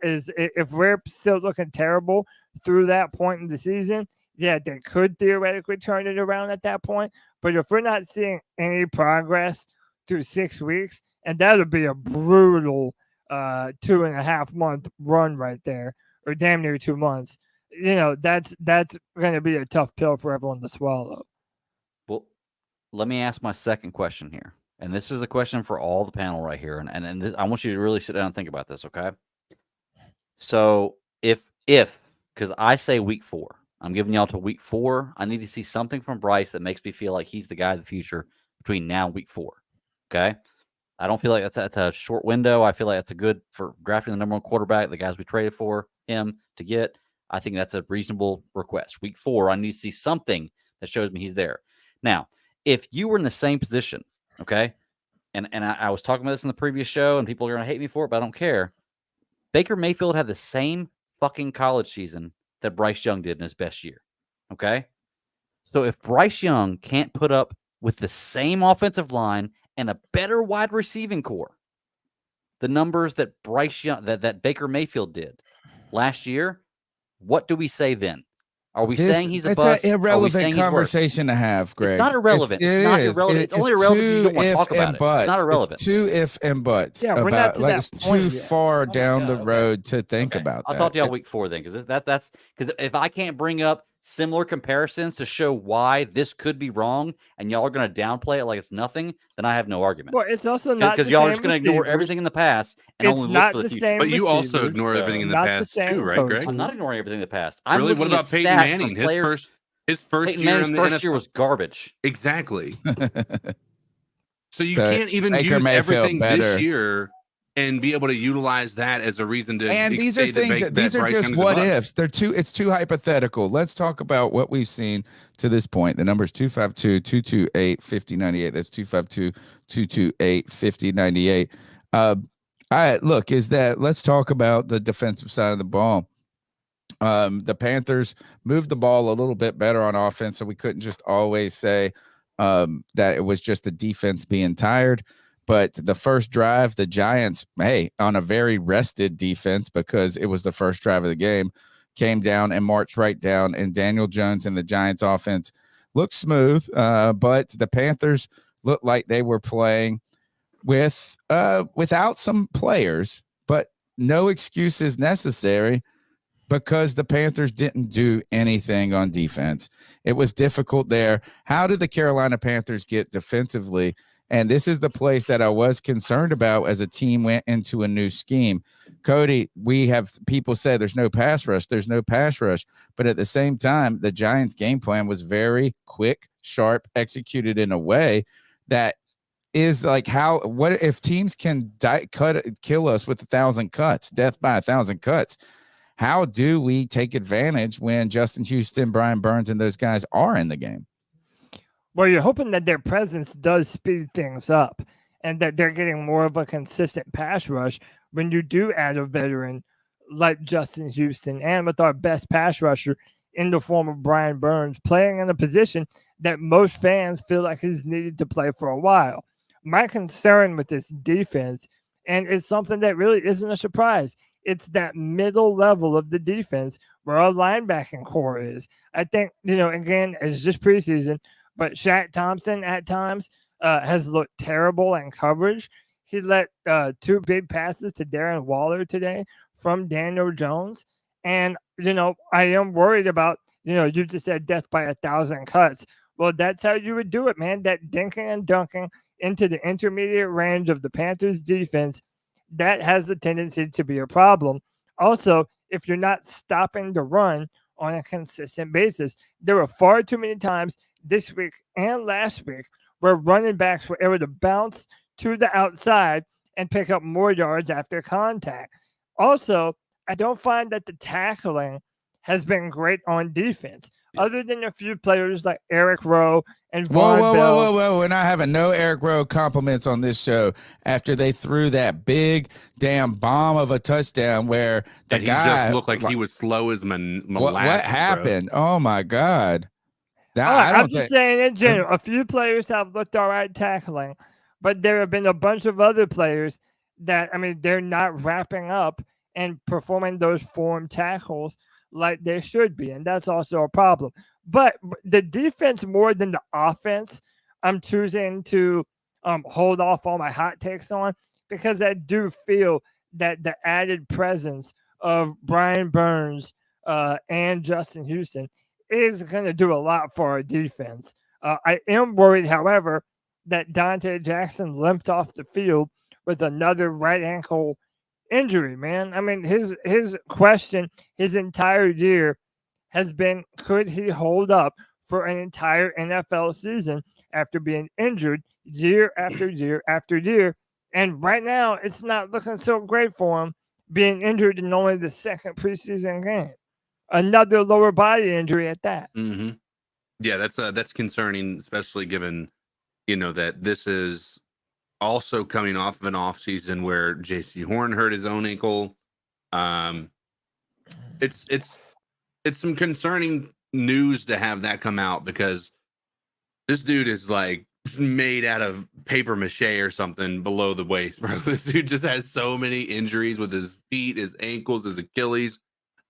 is if we're still looking terrible through that point in the season. Yeah, they could theoretically turn it around at that point. But if we're not seeing any progress through 6 weeks, and that would be a brutal 2.5 month run right there, or damn near 2 months. That's going to be a tough pill for everyone to swallow. Well, let me ask my second question here. And this is a question for all the panel right here. And this, I want you to really sit down and think about this, okay? So if because I say week 4, I'm giving y'all to week 4. I need to see something from Bryce that makes me feel like he's the guy of the future between now and week 4. Okay. I don't feel like that's a short window. I feel like that's a good for drafting the number 1 quarterback, the guys we traded for him to get. I think that's a reasonable request. Week 4, I need to see something that shows me he's there. Now, if you were in the same position, okay, and I was talking about this in the previous show, and people are going to hate me for it, but I don't care. Baker Mayfield had the same fucking college season that Bryce Young did in his best year, okay? So if Bryce Young can't put up with the same offensive line and a better wide receiving core, the numbers that Bryce Young, that Baker Mayfield did last year, what do we say then? Are we saying he's a bust? It's an irrelevant conversation to have, Greg. It's not irrelevant. It's not irrelevant. It's only irrelevant if you don't want to talk about it. It's not irrelevant. It's too if and buts. Yeah, we're not to that it's point too yet. far down the road to think about that. I'll talk to y'all week 4 then, because that's because if I can't bring up similar comparisons to show why this could be wrong, and y'all are going to downplay it like it's nothing, then I have no argument. Well, it's also not because y'all are just going to ignore everything in the past and only look for the future. But you also ignore everything in the past too, right, Greg? I'm not ignoring everything in the past. Really? What about Peyton Manning? His first Peyton year Manning's in the first NFL? year was garbage. Exactly. So you So can't even Baker use Mayfield everything better. this year and be able to utilize that as a reason to. And these are things that these are just what ifs. It's too hypothetical. Let's talk about what we've seen to this point. The number is 252-228-5098. That's 252-228-5098. Let's talk about the defensive side of the ball. The Panthers moved the ball a little bit better on offense, so we couldn't just always say that it was just the defense being tired. But the first drive, the Giants, on a very rested defense, because it was the first drive of the game, came down and marched right down. And Daniel Jones and the Giants offense looked smooth, but the Panthers looked like they were playing without some players, but no excuses necessary, because the Panthers didn't do anything on defense. It was difficult there. How did the Carolina Panthers get defensively? And this is the place that I was concerned about as a team went into a new scheme. Cody, we have people say there's no pass rush. There's no pass rush. But at the same time, the Giants' game plan was very quick, sharp, executed in a way that is like what if teams can kill us with 1,000 cuts, death by 1,000 cuts? How do we take advantage when Justin Houston, Brian Burns, and those guys are in the game? Well, you're hoping that their presence does speed things up and that they're getting more of a consistent pass rush when you do add a veteran like Justin Houston, and with our best pass rusher in the form of Brian Burns playing in a position that most fans feel like he's needed to play for a while. My concern with this defense, and it's something that really isn't a surprise, it's that middle level of the defense where our linebacking core is. I think, again, it's just preseason, but Shaq Thompson at times has looked terrible in coverage. He let 2 big passes to Darren Waller today from Daniel Jones. And, I am worried about, you just said death by 1,000 cuts. Well, that's how you would do it, man. That dinking and dunking into the intermediate range of the Panthers defense, that has the tendency to be a problem. Also, if you're not stopping the run on a consistent basis, there were far too many times this week and last week where running backs were able to bounce to the outside and pick up more yards after contact. Also, I don't find that the tackling has been great on defense, other than a few players like Eric Rowe and Von Bell. Whoa. We're not having no Eric Rowe compliments on this show after they threw that big damn bomb of a touchdown where the guy just looked like he was slow as molasses. What happened? Bro. Oh, my God. I'm just saying in general, a few players have looked all right tackling, but there have been a bunch of other players that, they're not wrapping up and performing those form tackles like they should be, and that's also a problem. But the defense more than the offense, I'm choosing to hold off all my hot takes on, because I do feel that the added presence of Brian Burns and Justin Houston is going to do a lot for our defense. I am worried, however, that Dante Jackson limped off the field with another right ankle injury, man. His question his entire year has been, could he hold up for an entire NFL season after being injured year after year after year? And right now, it's not looking so great for him, being injured in only the second preseason game. Another lower body injury at that. Mm-hmm. Yeah, that's concerning, especially given, that this is also coming off of an offseason where J.C. Horn hurt his own ankle. It's some concerning news to have that come out, because this dude is like made out of paper mache or something below the waist, bro. This dude just has so many injuries with his feet, his ankles, his Achilles.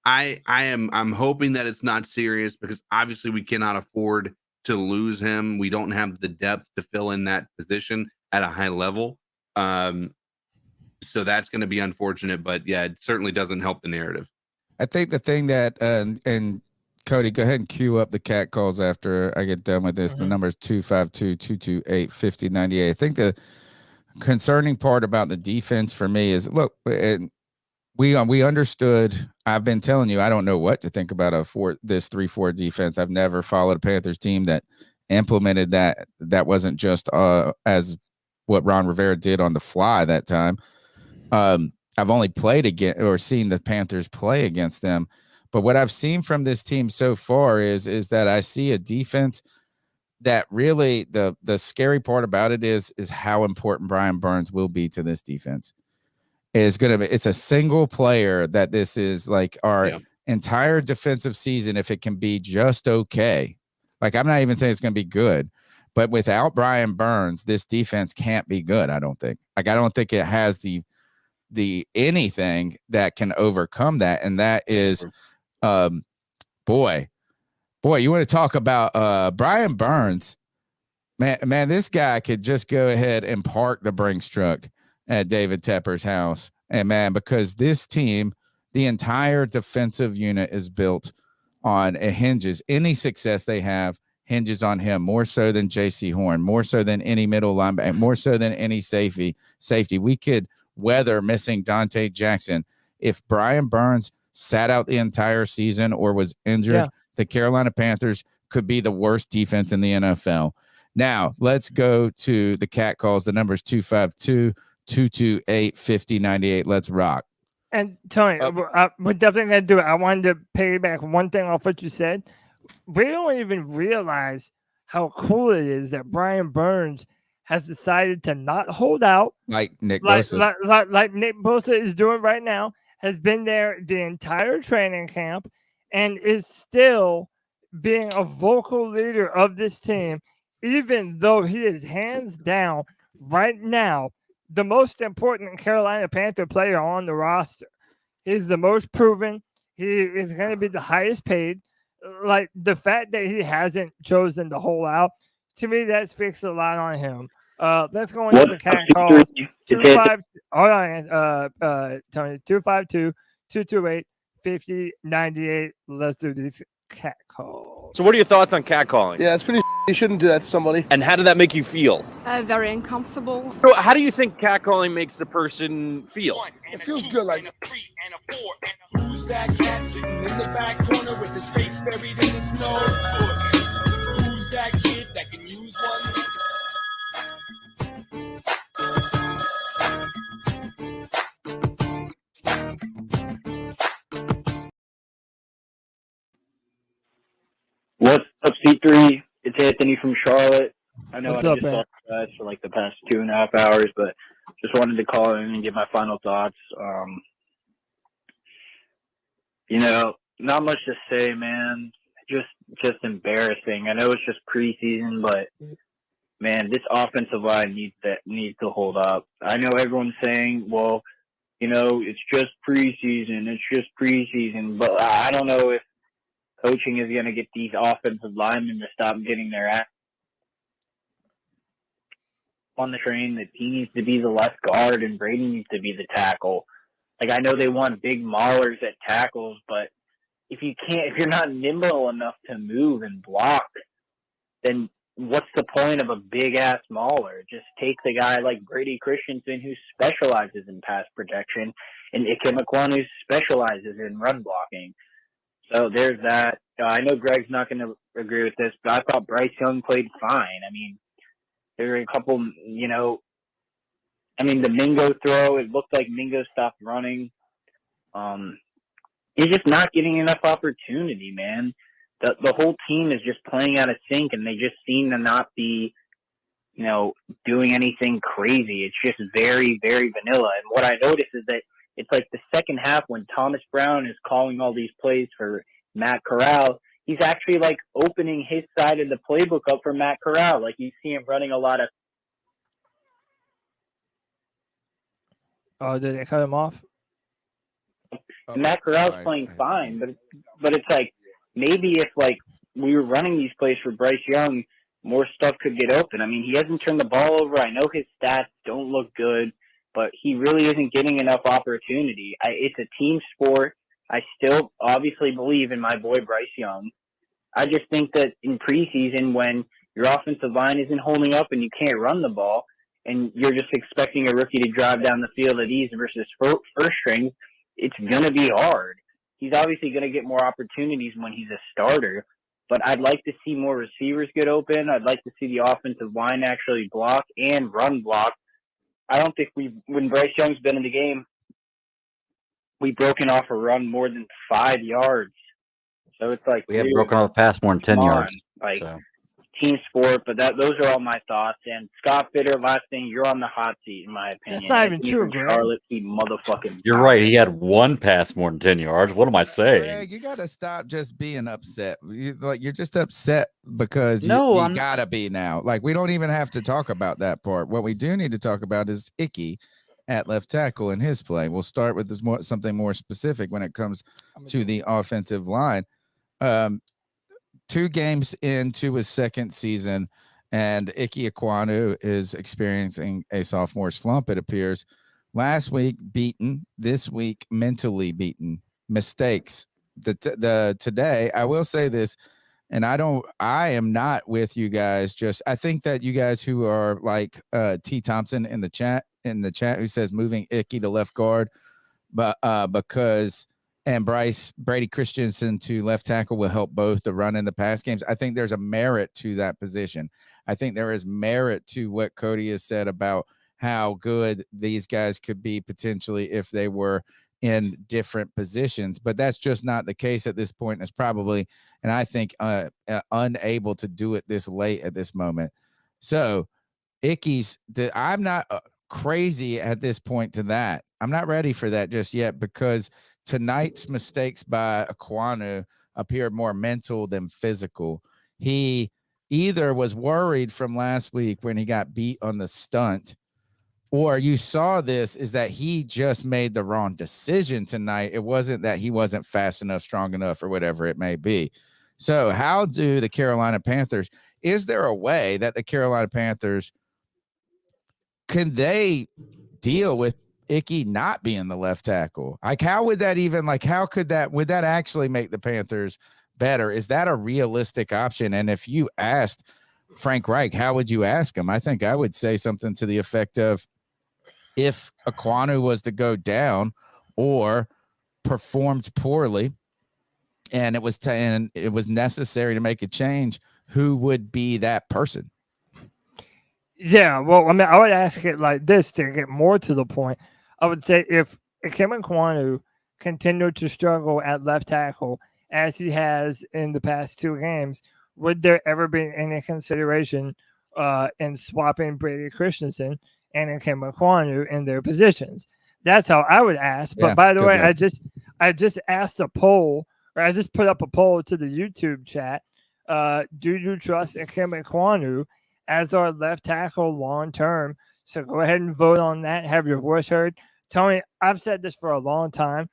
I'm hoping that it's not serious, because obviously we cannot afford to lose him. We don't have the depth to fill in that position at a high level. So that's going to be unfortunate, but yeah, it certainly doesn't help the narrative. I think the thing that, and Cody, go ahead and cue up the cat calls after I get done with this. The number is 252-228-5098. I think the concerning part about the defense for me is, look, we understood. I've been telling you, I don't know what to think about this 3-4 defense. I've never followed a Panthers team that implemented that. That wasn't just as what Ron Rivera did on the fly that time. I've only played against or seen the Panthers play against them, but what I've seen from this team so far is that I see a defense that really the scary part about it is how important Brian Burns will be to this defense. It's a single player that this is like our entire defensive season. If it can be just okay, like I'm not even saying it's going to be good, but without Brian Burns, this defense can't be good. I don't think. Like I don't think it has the anything that can overcome that, and that is, boy, you want to talk about Brian Burns? Man, this guy could just go ahead and park the Brinks truck at David Tepper's house. And man, because this team, the entire defensive unit is built on hinges. Any success they have hinges on him more so than JC Horn, more so than any middle linebacker, more so than any safety. We could weather missing Dante Jackson. If Brian Burns sat out the entire season or was injured, the Carolina Panthers could be the worst defense in the NFL. Now, let's go to the cat calls. The number is 252-228-5098. Let's rock. And Tony, we're definitely going to do it. I wanted to piggyback one thing off what you said. We don't even realize how cool it is that Brian Burns has decided to not hold out. Like Nick Bosa. Like Nick Bosa is doing right now, has been there the entire training camp, and is still being a vocal leader of this team, even though he is hands down right now the most important Carolina Panther player on the roster. He's the most proven. He is going to be the highest paid. Like the fact that he hasn't chosen to hold out, to me, that speaks a lot on him. Let's go into the cat calls. 252-228-5098. Let's do these cat calls. So what are your thoughts on catcalling? Yeah, it's pretty. You shouldn't do that to somebody. And how did that make you feel? Very uncomfortable. So how do you think catcalling makes the person feel? It feels good, like. Who's that cat sitting in the back corner with his face buried in his nose? Who's that kid that can use one? What's up, C3? It's Anthony from Charlotte. I know What's I up, just man? talked to you guys for like the past 2.5 hours, but just wanted to call in and give my final thoughts. Not much to say, man. Just embarrassing. I know it's just preseason, but man, this offensive line needs to hold up. I know everyone's saying, well, it's just preseason, but I don't know if coaching is going to get these offensive linemen to stop getting their ass on the train. That he needs to be the left guard and Brady needs to be the tackle. Like, I know they want big maulers at tackles, but if you're not nimble enough to move and block, then what's the point of a big ass mauler? Just take the guy like Brady Christensen who specializes in pass protection and Ickey Ekwonu who specializes in run blocking. So there's that. I know Greg's not going to agree with this, but I thought Bryce Young played fine. I mean, there were a couple, the Mingo throw, it looked like Mingo stopped running. He's just not getting enough opportunity, man. The whole team is just playing out of sync, and they just seem to not be, doing anything crazy. It's just very, very vanilla. And what I noticed is that it's like the second half when Thomas Brown is calling all these plays for Matt Corral, he's actually like opening his side of the playbook up for Matt Corral. Like you see him running a lot of. Oh, did they cut him off? Matt Corral's playing fine, but it's like maybe if like we were running these plays for Bryce Young, more stuff could get open. I mean, he hasn't turned the ball over. I know his stats don't look good, but he really isn't getting enough opportunity. It's a team sport. I still obviously believe in my boy Bryce Young. I just think that in preseason, when your offensive line isn't holding up and you can't run the ball, and you're just expecting a rookie to drive down the field at ease versus first string, it's going to be hard. He's obviously going to get more opportunities when he's a starter, but I'd like to see more receivers get open. I'd like to see the offensive line actually block and run block I don't think when Bryce Young's been in the game, we've broken off a run more than 5 yards. So it's like we have broken off a pass more than 10 yards. Like so. Team sport, but those are all my thoughts. And Scott Bitter, last thing, you're on the hot seat, in my opinion. That's not even Anthony true, from Greg. Charlotte, he motherfucking. You're right. He had one pass more than 10 yards. What am I saying? Greg, you gotta stop just being upset. You're just upset because you gotta be now. Like, we don't even have to talk about that part. What we do need to talk about is Ickey at left tackle in his play. We'll start with something more specific when it comes to the offensive line. 2 games into his second season, and Ickey Ekwonu is experiencing a sophomore slump, it appears. Last week, beaten. This week, mentally beaten. Mistakes. Today, I will say this, and I am not with you guys. I think that you guys who are like T. Thompson in the chat who says moving Ickey to left guard, but because and Brady Christensen to left tackle will help both the run and the pass games. I think there's a merit to that position. I think there is merit to what Cody has said about how good these guys could be potentially if they were in different positions, but that's just not the case at this point. It's probably, and I think unable to do it this late at this moment. So I'm not crazy at this point to that. I'm not ready for that just yet, because tonight's mistakes by Ekwonu appeared more mental than physical. He either was worried from last week when he got beat on the stunt, or you saw this is that he just made the wrong decision tonight. It wasn't that he wasn't fast enough, strong enough, or whatever it may be. So how do the Carolina Panthers, is there a way that the Carolina Panthers, can they deal with Ickey not being the left tackle? Like, how would that even, like, how could that, would that actually make the Panthers better? Is that a realistic option? And if you asked Frank Reich, how would you ask him? I think I would say something to the effect of, if Ekwonu was to go down or performed poorly and it was necessary to make a change, who would be that person? Yeah, well, I mean, I would ask it like this to get more to the point. I would say if Ickey Ekwonu continued to struggle at left tackle as he has in the past 2 games, would there ever be any consideration in swapping Brady Christensen and Ickey Ekwonu in their positions? That's how I would ask. But by the way, I just asked a poll, or I just put up a poll to the YouTube chat. Do you trust Ickey Ekwonu as our left tackle long term? So go ahead and vote on that. Have your voice heard. Tony, I've said this for a long time.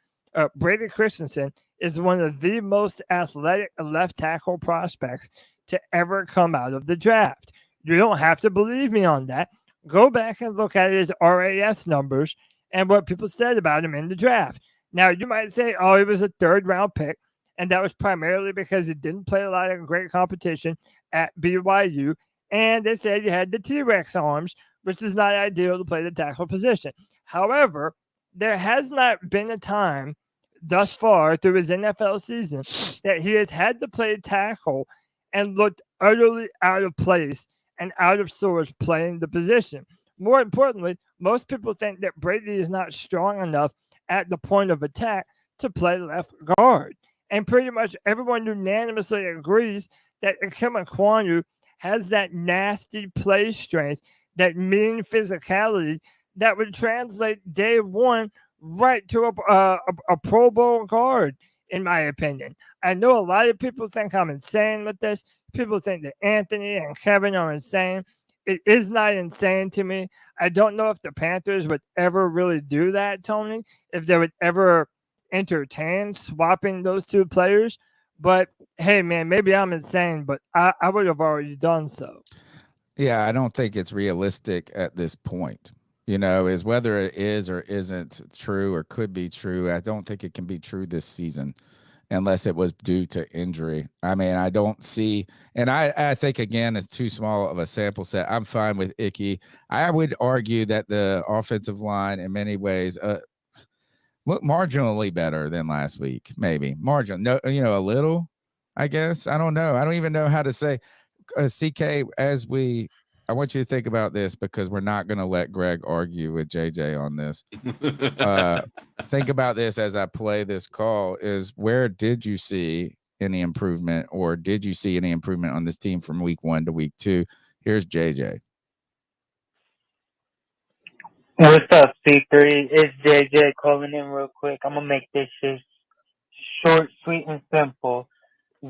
Brady Christensen is one of the most athletic left tackle prospects to ever come out of the draft. You don't have to believe me on that. Go back and look at his RAS numbers and what people said about him in the draft. Now, you might say, oh, he was a 3rd-round pick, and that was primarily because he didn't play a lot of great competition at BYU, and they said he had the T-Rex arms, which is not ideal to play the tackle position. However, there has not been a time thus far through his NFL season that he has had to play tackle and looked utterly out of place and out of sorts playing the position. More importantly, most people think that Brady is not strong enough at the point of attack to play left guard. And pretty much everyone unanimously agrees that Ickey Ekwonu has that nasty play strength, that mean physicality that would translate day one right to a Pro Bowl guard, in my opinion. I know a lot of people think I'm insane with this. People think that Anthony and Kevin are insane. It is not insane to me. I don't know if the Panthers would ever really do that, Tony, if they would ever entertain swapping those 2 players. But hey, man, maybe I'm insane, but I would have already done so. Yeah, I don't think it's realistic at this point. You know, is whether it is or isn't true or could be true. I don't think it can be true this season unless it was due to injury. I mean, I don't see, and I think, again, it's too small of a sample set. I'm fine with Ickey. I would argue that the offensive line in many ways look marginally better than last week, maybe. No, a little, I guess. I don't know. I don't even know how to say. CK, as we I want you to think about this because we're not going to let Greg argue with JJ on this. Think about this as I play this call is where did you see any improvement or did you see any improvement on this team from week 1 to week 2? Here's JJ. What's up, C3? It's JJ calling in real quick. I'm going to make this shit short, sweet, and simple.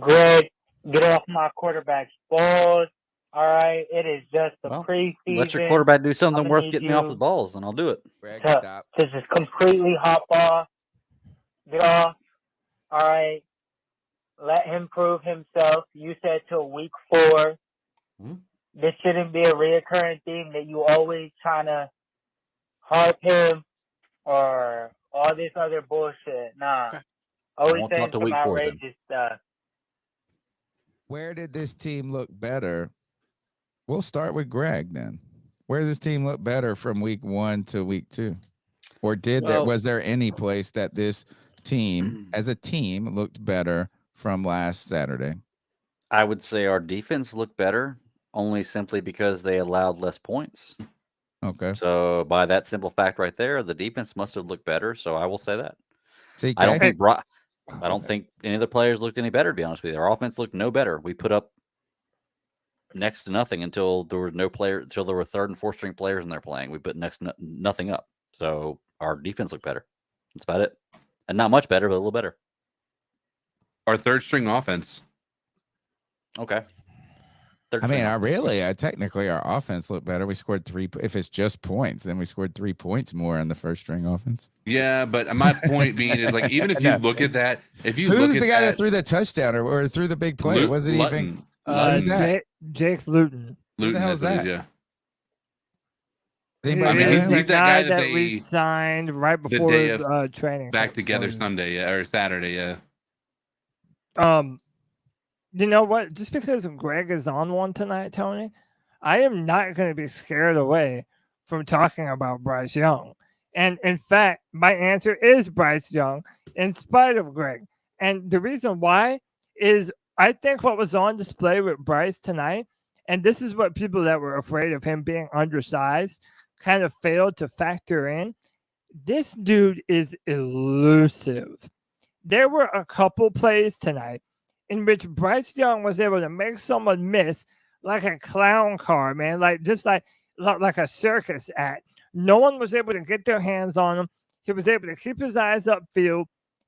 Greg, get off my quarterback's balls. All right, it is just a preseason. Let your quarterback do something I'ma worth need getting me off you his balls, and I'll do it. To just completely hop off, get off. All right, let him prove himself. You said till week 4. This shouldn't be a reoccurring theme that you always trying to harp him or all this other bullshit. Nah, always won't saying talk to some week 4 then. outrageous stuff. Where did this team look better? We'll start with Greg then. Where did this team look better from week 1 to week 2? Or was there any place that this team as a team looked better from last Saturday? I would say our defense looked better only simply because they allowed less points. Okay. So by that simple fact right there, the defense must have looked better. So I will say that. CK? I don't think any of the players looked any better, to be honest with you. Our offense looked no better. We put up next to nothing until there were no player, until there were 3rd and 4th string players in there playing. We put next to nothing up. So our defense looked better. That's about it. And not much better, but a little better. Our 3rd string offense. Okay. Technically our offense looked better. We scored 3. If it's just points, then we scored 3 points more on the 1st string offense. Yeah, but my point being is like even if you look at that, who's the guy that threw the touchdown or threw the big play? Was it even who's that? Jake Luton. Who the hell is that? Yeah. He's the guy that we signed right before training. Back together Sunday or Saturday, yeah. You know what? Just because Greg is on one tonight, Tony, I am not going to be scared away from talking about Bryce Young. And in fact, my answer is Bryce Young in spite of Greg. And the reason why is I think what was on display with Bryce tonight, and this is what people that were afraid of him being undersized kind of failed to factor in. This dude is elusive. There were a couple plays tonight in which Bryce Young was able to make someone miss like a clown car, man, like a circus act. No one was able to get their hands on him. He was able to keep his eyes upfield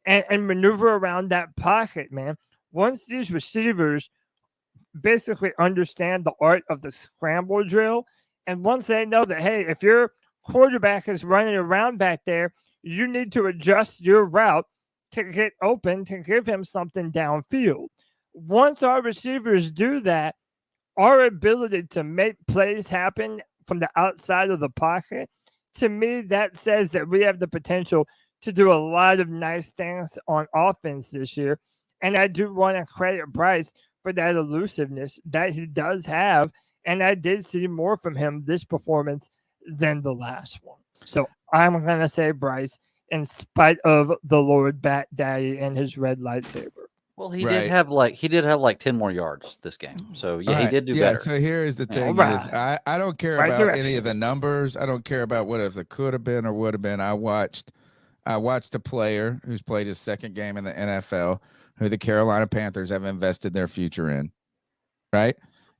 and maneuver around that pocket, man. Once these receivers basically understand the art of the scramble drill, and once they know that, hey, if your quarterback is running around back there, you need to adjust your route to get open to give him something downfield. Once our receivers do that, our ability to make plays happen from the outside of the pocket, to me, that says that we have the potential to do a lot of nice things on offense this year. And I do want to credit Bryce for that elusiveness that he does have. And I did see more from him this performance than the last one. So I'm going to say Bryce, in spite of the Lord Bat Daddy and his red lightsaber. Well, he did have like 10 more yards this game. So yeah, he did do better. So here is the thing: is I don't care about any of the numbers. I don't care about what if it could have been or would have been. I watched a player who's played his 2nd game in the NFL, who the Carolina Panthers have invested their future in, right?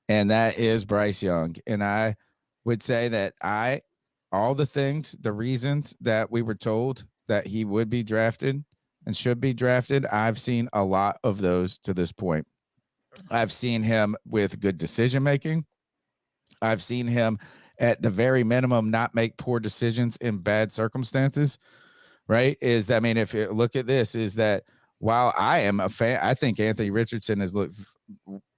And that is Bryce Young. And I would say that all the things, the reasons that we were told that he would be drafted and should be drafted, I've seen a lot of those to this point. I've seen him with good decision making. I've seen him at the very minimum not make poor decisions in bad circumstances, right? If you look at this, is that while I am a fan, I think Anthony Richardson has looked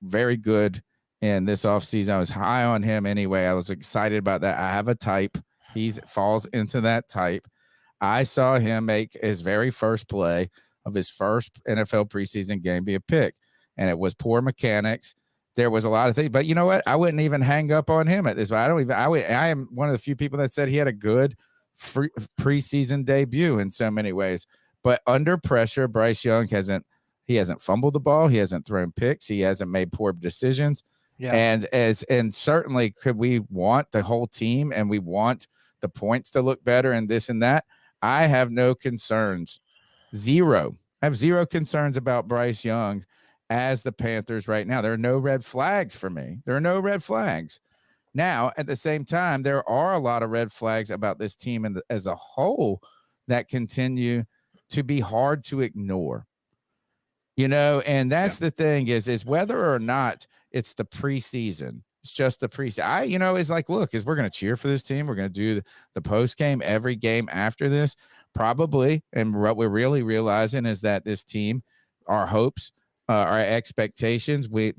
very good in this offseason. I was high on him anyway. I was excited about that. I have a type. He falls into that type. I saw him make his very first play of his first NFL preseason game be a pick, and it was poor mechanics. There was a lot of things, but you know what? I wouldn't even hang up on him at this. I am one of the few people that said he had a good preseason debut in so many ways, but under pressure, Bryce Young hasn't fumbled the ball. He hasn't thrown picks. He hasn't made poor decisions. Yeah. And certainly could we want the whole team and we want the points to look better and this and that. I have no concerns. Zero. I have zero concerns about Bryce Young as the Panthers right now. There are no red flags for me. There are no red flags. Now, at the same time, there are a lot of red flags about this team and as a whole that continue to be hard to ignore. And that's the thing is whether or not it's the preseason. It's just the preseason. It's like, look, we're going to cheer for this team. We're going to do the post game every game after this, probably. And what we're really realizing is that this team, our hopes, our expectations, we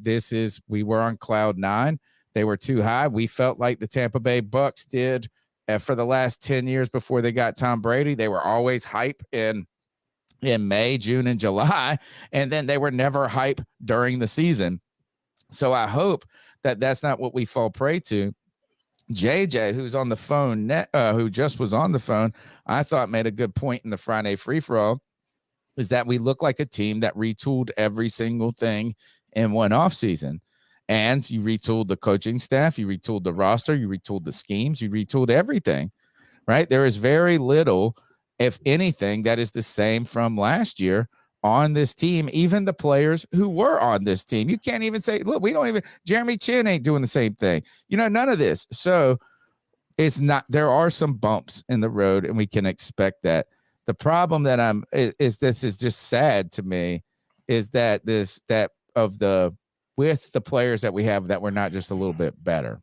were on cloud 9. They were too high. We felt like the Tampa Bay Bucks did for the last 10 years before they got Tom Brady. They were always hype in May, June, and July, and then they were never hype during the season. So I hope that that's not what we fall prey to. JJ, who's on the phone, who just was on the phone, I thought made a good point in the Friday free-for-all, is that we look like a team that retooled every single thing in one offseason. And you retooled the coaching staff, you retooled the roster, you retooled the schemes, you retooled everything, right? There is very little, if anything, that is the same from last year on this team, even the players who were on this team. You can't even say, look, Jeremy Chin ain't doing the same thing. None of this. So there are some bumps in the road and we can expect that. The problem that this is just sad to me is that with the players that we have, that we're not just a little bit better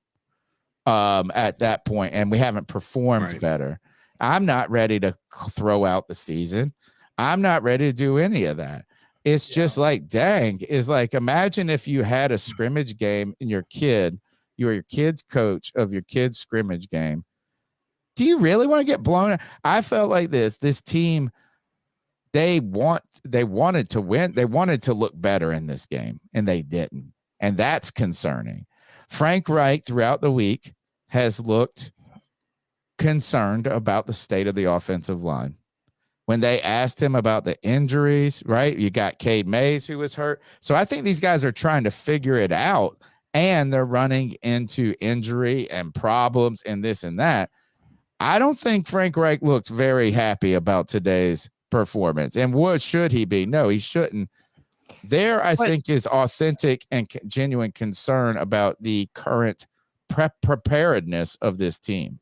at that point, and we haven't performed better. I'm not ready to throw out the season. I'm not ready to do any of that. It's just like, dang, is like, imagine if you had a scrimmage game and you were your kid's coach of your kid's scrimmage game. Do you really want to get blown out? I felt like this team, they wanted to win. They wanted to look better in this game, and they didn't. And that's concerning. Frank Reich throughout the week has looked concerned about the state of the offensive line. When they asked him about the injuries, right? You got Cade Mays who was hurt. So I think these guys are trying to figure it out, and they're running into injury and problems and this and that. I don't think Frank Reich looks very happy about today's performance. And what should he be? No, he shouldn't. I think is authentic and genuine concern about the current preparedness of this team.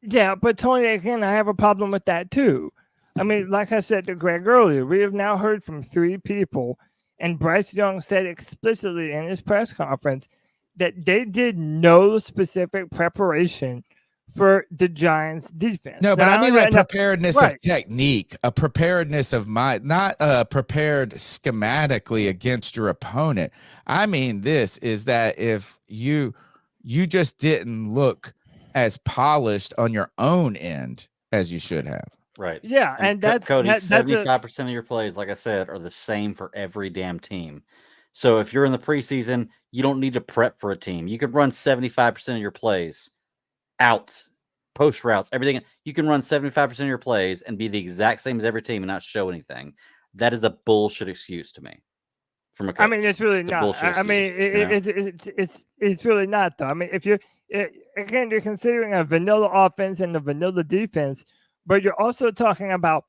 Yeah, but Tony, again, I have a problem with that too. I mean, like I said to Greg earlier, we have now heard from 3 people, and Bryce Young said explicitly in his press conference that they did no specific preparation for the Giants defense. No, but I mean like preparedness of technique, a preparedness of not prepared schematically against your opponent. I mean, this is that if you just didn't look as polished on your own end as you should have. Right. Yeah, and that's Cody. 75% of your plays, like I said, are the same for every damn team. So if you're in the preseason, you don't need to prep for a team. You could run 75% of your plays, outs, post routes, everything. You can run 75% of your plays and be the exact same as every team and not show anything. That is a bullshit excuse to me. From a coach. I mean, it's really not. I mean, it's really not though. I mean, if you're again, you're considering a vanilla offense and a vanilla defense, but you're also talking about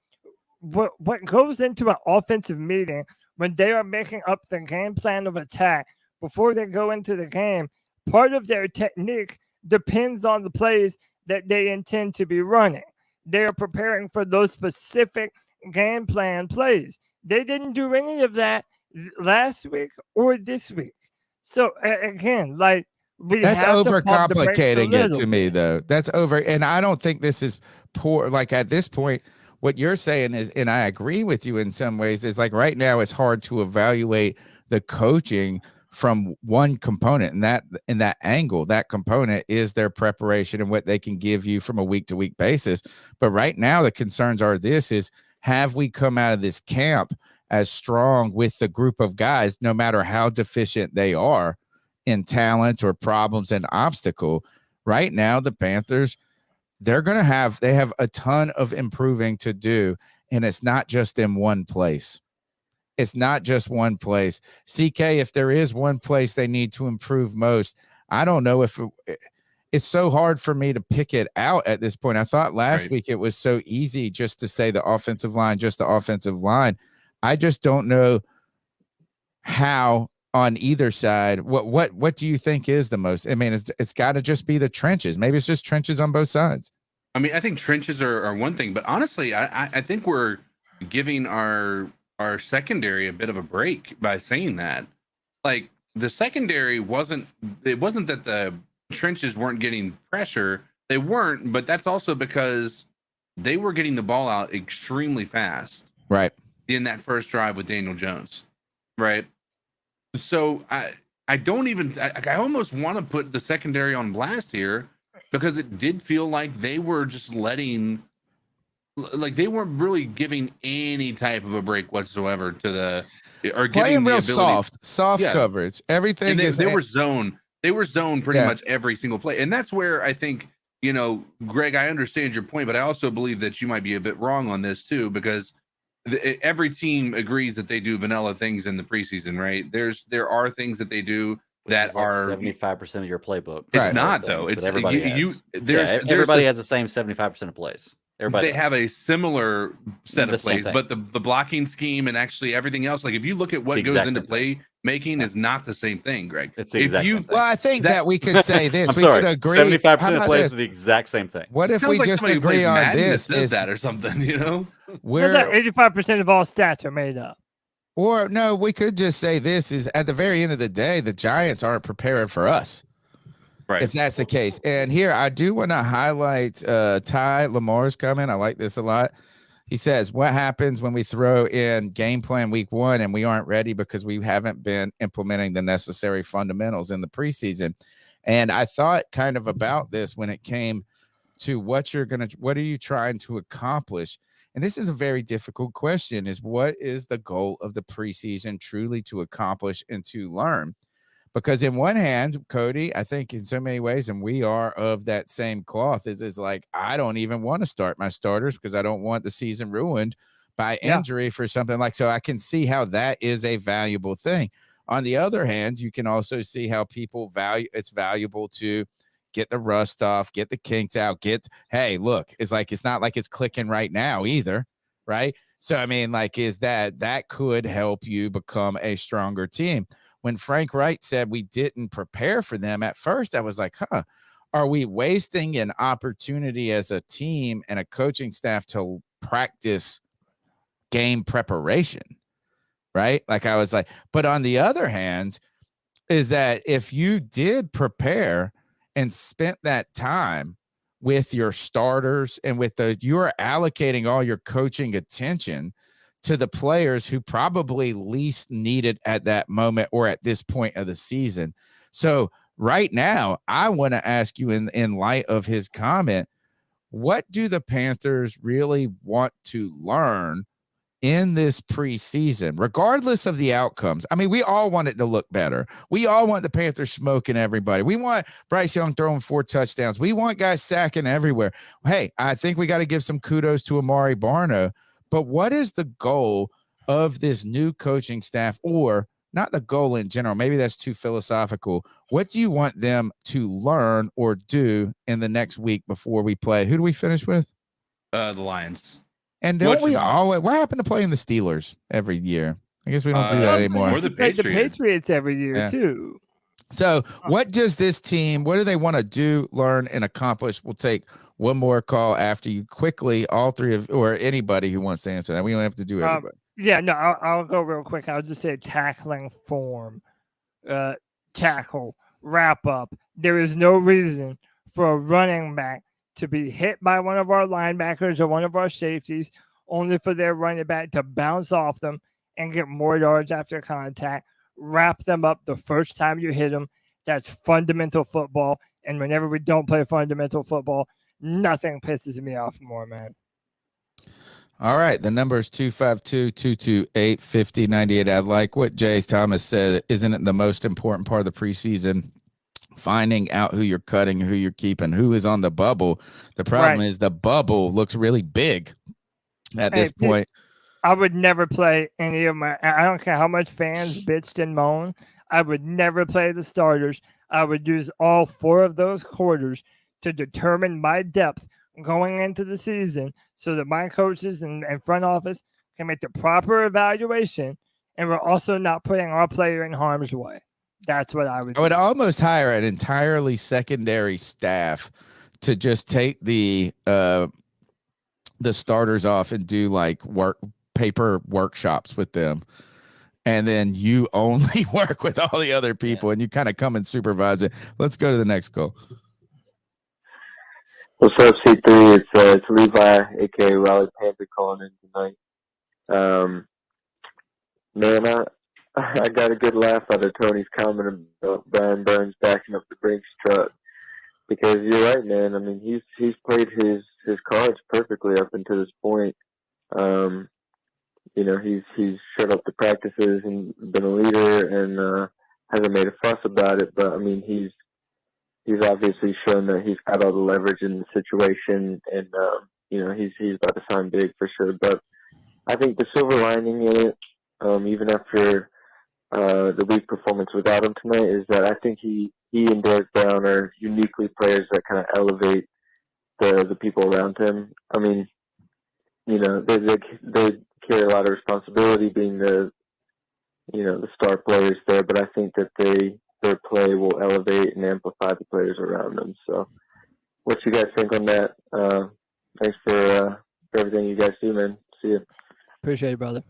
what goes into an offensive meeting when they are making up the game plan of attack before they go into the game. Part of their technique depends on the plays that they intend to be running. They are preparing for those specific game plan plays. They didn't do any of that last week or this week. So again, like that's overcomplicating it to me, though. That's over, and I don't think this is poor. Like at this point, what you're saying is, and I agree with you in some ways, is like right now it's hard to evaluate the coaching from one component, and that angle, that component is their preparation and what they can give you from a week-to-week basis. But right now, the concerns are have we come out of this camp as strong with the group of guys, no matter how deficient they are in talent or problems and obstacle? Right now, the Panthers, they have a ton of improving to do, and it's not just in one place. It's not just one place. CK, if there is one place they need to improve most, I don't know if it's so hard for me to pick it out at this point. I thought last week it was so easy just to say the offensive line, just the offensive line. I just don't know how on either side. What do you think is the most? I mean, it's got to just be the trenches. Maybe it's just trenches on both sides. I mean, I think trenches are one thing, but honestly, I think we're giving our secondary a bit of a break by saying that. Like, the secondary wasn't that the trenches weren't getting pressure. They weren't, but that's also because they were getting the ball out extremely fast. Right. In that first drive with Daniel Jones. Right. So I don't even, I almost want to put the secondary on blast here, because it did feel like they were just letting, like they weren't really giving any type of a break whatsoever to the, or playing real ability, soft coverage. Everything and is they were zone pretty much every single play. And that's where I think, you know, Greg, I understand your point, but I also believe that you might be a bit wrong on this too, because every team agrees that they do vanilla things in the preseason, right? There are things that they do that are 75% of your playbook. It's not though. It's everybody has. Everybody has the same 75% of plays. Everybody they have a similar set The of same plays, thing. but the blocking scheme and actually everything else, like if you look at what The goes exact into same play making, is not the same thing, Greg. It's the exact same thing. Well, I think that we could say this. I'm We sorry. could agree. 75% How of about plays this? are the exact same thing. What if Sounds we like just somebody who plays agree on Madden this? that says that or something, you know? Where 85% of all stats are made up. Or no, we could just say this is at the very end of the day, the Giants aren't prepared for us. Right. If that's the case. And here I do want to highlight Ty Lamar's comment. I like this a lot. He says, what happens when we throw in game plan week 1 and we aren't ready because we haven't been implementing the necessary fundamentals in the preseason? And I thought kind of about this when it came to what are you trying to accomplish? And this is a very difficult question, is what is the goal of the preseason truly to accomplish and to learn? Because in one hand, Cody, I think in so many ways, and we are of that same cloth, is like, I don't even want to start my starters because I don't want the season ruined by injury for something like, so I can see how that is a valuable thing. On the other hand, you can also see how people it's valuable to get the rust off, get the kinks out, hey, look, it's like, it's not like it's clicking right now either. Right. So, I mean, like, is that could help you become a stronger team. When Frank Wright said we didn't prepare for them at first, I was like, are we wasting an opportunity as a team and a coaching staff to practice game preparation? Right. Like I was like, but on the other hand, is that if you did prepare and spent that time with your starters and you're allocating all your coaching attention to the players who probably least need it at that moment or at this point of the season. So right now, I want to ask you in light of his comment, what do the Panthers really want to learn in this preseason, regardless of the outcomes? I mean, we all want it to look better. We all want the Panthers smoking everybody. We want Bryce Young throwing 4 touchdowns. We want guys sacking everywhere. Hey, I think we got to give some kudos to Amari Barno. But what is the goal of this new coaching staff, or not the goal in general? Maybe that's too philosophical. What do you want them to learn or do in the next week before we play? Who do we finish with? The Lions. And don't we always, what happened to playing the Steelers every year? I guess we don't do that anymore. Or the Patriots every year too. So what does this team, what do they want to do, learn, and accomplish? We'll take one more call after you quickly, all three of, or anybody who wants to answer that. We don't have to do everybody. Yeah, no, I'll go real quick. I'll just say tackling form, tackle, wrap up. There is no reason for a running back to be hit by one of our linebackers or one of our safeties, only for their running back to bounce off them and get more yards after contact. Wrap them up the first time you hit them. That's fundamental football. And whenever we don't play fundamental football, nothing pisses me off more, man. All right. The number is 252-228-5098. I like what Jay Thomas said. Isn't it the most important part of the preseason? Finding out who you're cutting, who you're keeping, who is on the bubble. The problem is the bubble looks really big at this point. I would never play any of my. I don't care how much fans bitched and moaned. I would never play the starters. I would use all 4 of those quarters to determine my depth going into the season, so that my coaches and front office can make the proper evaluation, and we're also not putting our player in harm's way. That's what I would. I would almost hire an entirely secondary staff to just take the starters off and do like paper workshops with them, and then you only work with all the other people, and you kind of come and supervise it. Let's go to the next goal. What's up, C3? It's Levi, aka Raleigh Panther, calling in tonight. Man, I got a good laugh out of Tony's comment about Brian Burns backing up the Brinks truck, because you're right, man. I mean, he's played his cards perfectly up until this point. You know, he's shut up the practices and been a leader and hasn't made a fuss about it. But I mean, he's obviously shown that he's got all the leverage in the situation, and you know, he's about to sign big for sure. But I think the silver lining in it, even after the weak performance without him tonight, is that I think he and Derek Brown are uniquely players that kind of elevate the people around him. I mean, you know, they carry a lot of responsibility being the star players there, but I think that their play will elevate and amplify the players around them. So what you guys think on that? Thanks for everything you guys do, man. See you. Appreciate it, brother.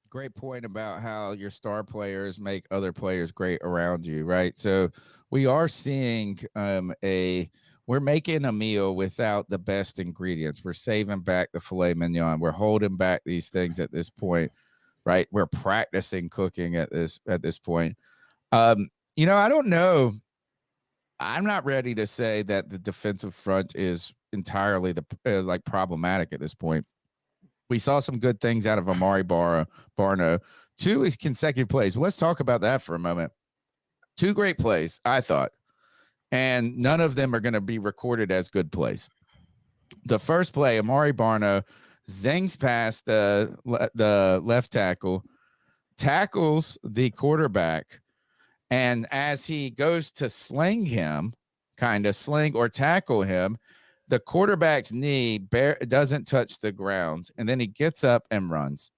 Great point about how your star players make other players great around you, right? So we are seeing we're making a meal without the best ingredients. We're saving back the filet mignon. We're holding back these things at this point, right? We're practicing cooking at this point. You know, I don't know. I'm not ready to say that the defensive front is entirely like problematic at this point. We saw some good things out of Amari Barno. 2 consecutive plays. Let's talk about that for a moment. 2 great plays, I thought, and none of them are going to be recorded as good plays. The first play, Amari Barno zings past the left tackle, tackles the quarterback, and as he goes to sling or tackle him, the quarterback's knee doesn't touch the ground, and then he gets up and runs.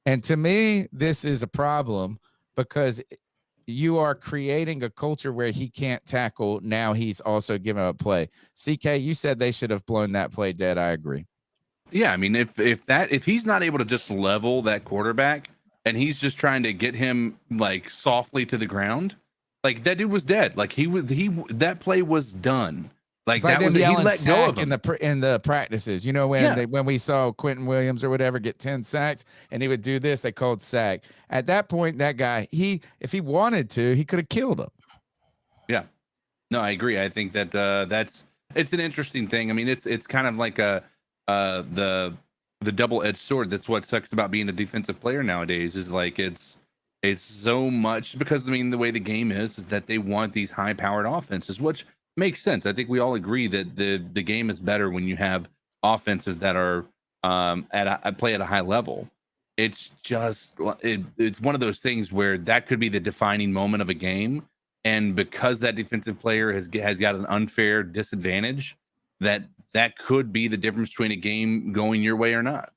And to me, this is a problem, because you are creating a culture where he can't tackle. Now he's also giving up play. CK, you said they should have blown that play dead. I agree. Yeah, I mean, if he's not able to just level that quarterback and he's just trying to get him like softly to the ground, like that dude was dead. Like that play was done. Like that was he let go of him in the practices. You know, when we saw Quentin Williams or whatever get 10 sacks and he would do this, they called sack. At that point, that guy, if he wanted to, he could have killed him. Yeah. No, I agree. I think that it's an interesting thing. I mean, it's kind of like the double-edged sword. That's what sucks about being a defensive player nowadays, is like it's so much, because I mean, the way the game is that they want these high-powered offenses, which makes sense. I think we all agree that the game is better when you have offenses that are play at a high level. It's just it's one of those things where that could be the defining moment of a game, and because that defensive player has got an unfair disadvantage, that could be the difference between a game going your way or not,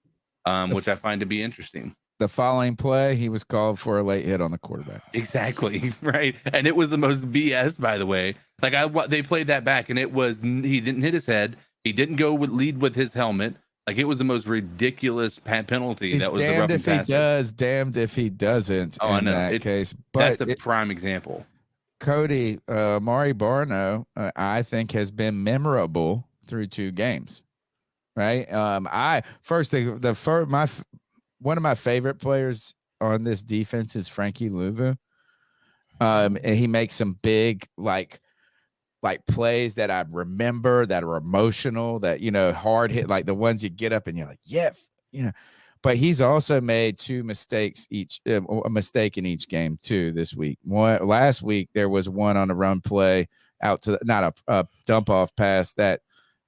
which I find to be interesting. The following play, he was called for a late hit on the quarterback. Exactly, right. And it was the most BS, by the way. Like they played that back, and it was, he didn't hit his head. He didn't lead with his helmet. Like, it was the most ridiculous penalty. He's that was damned the if he does, damned if he doesn't. Oh, in that case, but that's a prime example. Cody, Amari Barno, I think, has been memorable through 2 games. Right. One of my favorite players on this defense is Frankie Louvu. And he makes some big, like plays that I remember, that are emotional, that, you know, hard hit, like the ones you get up and you're like, yeah. But he's also made 2 mistakes a mistake in each game too this week. Last week there was one on a run play out to not a dump off pass that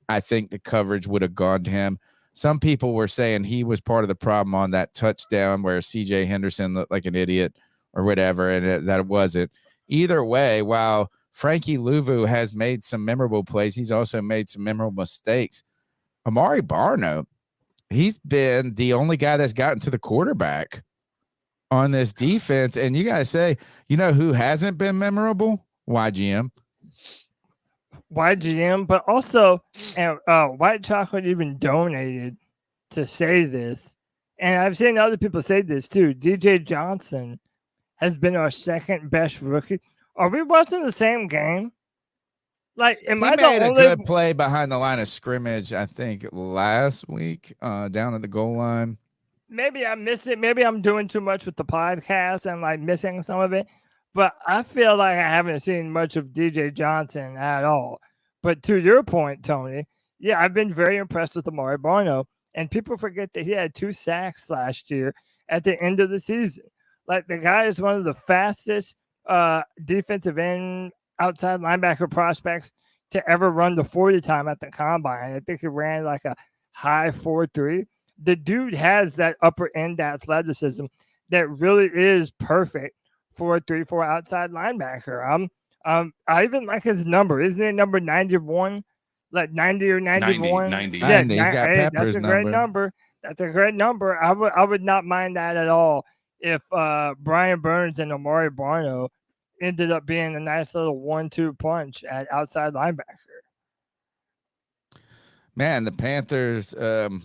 I think the coverage would have gone to him. some people were saying he was part of the problem on that touchdown where CJ Henderson looked like an idiot or whatever, and that it wasn't. Either way, while Frankie Louvu has made some memorable plays, he's also made some memorable mistakes. Amari Barno, he's been the only guy that's gotten to the quarterback on this defense. And you guys say, you know who hasn't been memorable? YGM. YGM, but also, and White Chocolate even donated to say this. And I've seen other people say this too. DJ Johnson has been our second best rookie. Are we watching the same game? Like, am I made the a only good play behind the line of scrimmage, I think, last week, down at the goal line. Maybe I missed it. Maybe I'm doing too much with the podcast and like missing some of it. But I feel like I haven't seen much of DJ Johnson at all. But to your point, Tony, yeah, I've been very impressed with Amari Barno. And people forget that he had 2 sacks last year at the end of the season. Like, the guy is one of the fastest defensive end outside linebacker prospects to ever run the 40 time at the combine. I think he ran like a high 4.3. The dude has that upper end athleticism that really is perfect for a 3-4 outside linebacker. I even like his number. Isn't it number 91? Like 90 or 91? 90. Yeah, He's got Pepper's that's a great number. That's a great number. I would not mind that at all if Brian Burns and Amari Barno ended up being a nice little 1-2 punch at outside linebacker. Man, the Panthers, I'll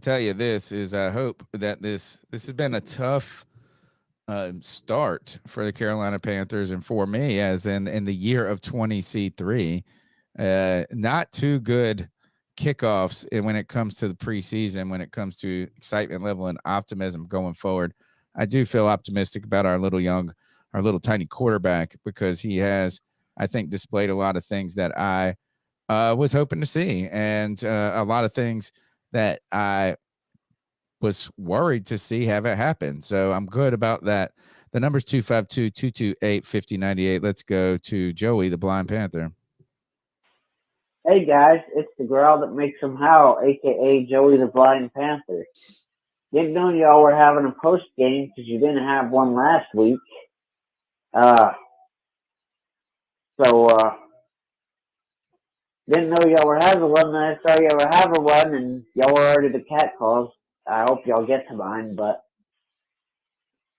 tell you this is I hope that this has been a tough start for the Carolina Panthers and for me as in the year of 20C3. Not too good kickoffs when it comes to the preseason, when it comes to excitement level and optimism going forward. I do feel optimistic about our little tiny quarterback because he has, I think, displayed a lot of things that I was hoping to see and a lot of things that I was worried to see haven't happened. So I'm good about that. The number's 252-228-5098. Let's go to Joey, the Blind Panther. Hey guys, it's the girl that makes them howl, aka Joey the Blind Panther. Didn't know y'all were having a post game because you didn't have one last week. Didn't know y'all were having one. I saw y'all were having one, and y'all were already the cat calls. I hope y'all get to mine, but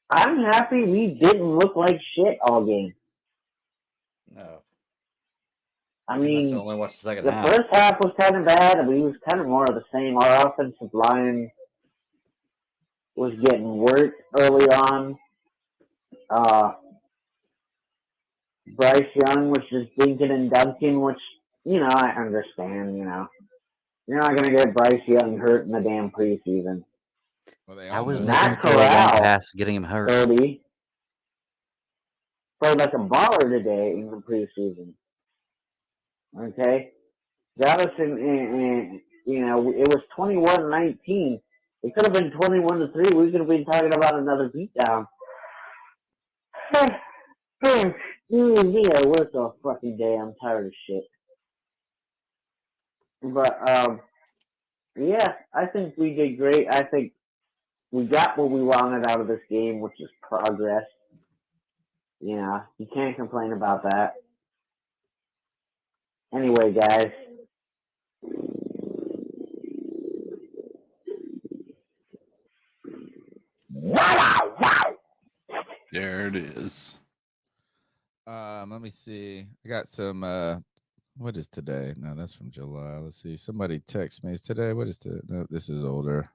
I'm happy we didn't look like shit all game. No. I mean, I only watched the second the half. first half was kind of bad, and we was kind of more of the same. Our offensive line was getting worked early on. Bryce Young was just dinking and dunking, which, I understand, You're not going to get Bryce Young hurt in the damn preseason. I was Matt throw a long Corral, pass getting him hurt. 30, played like a baller today in the preseason. Okay? Got us in it was 21-19. It could have been 21-3. We could have been talking about another beatdown. Yeah, work all fucking day. I'm tired of shit. But, yeah, I think we did great. I think we got what we wanted out of this game, which is progress. You can't complain about that. Anyway, guys. There it is. Let me see. I got some what is today? No, that's from July. Let's see. Somebody text me. Is today? What is today? No, this is older.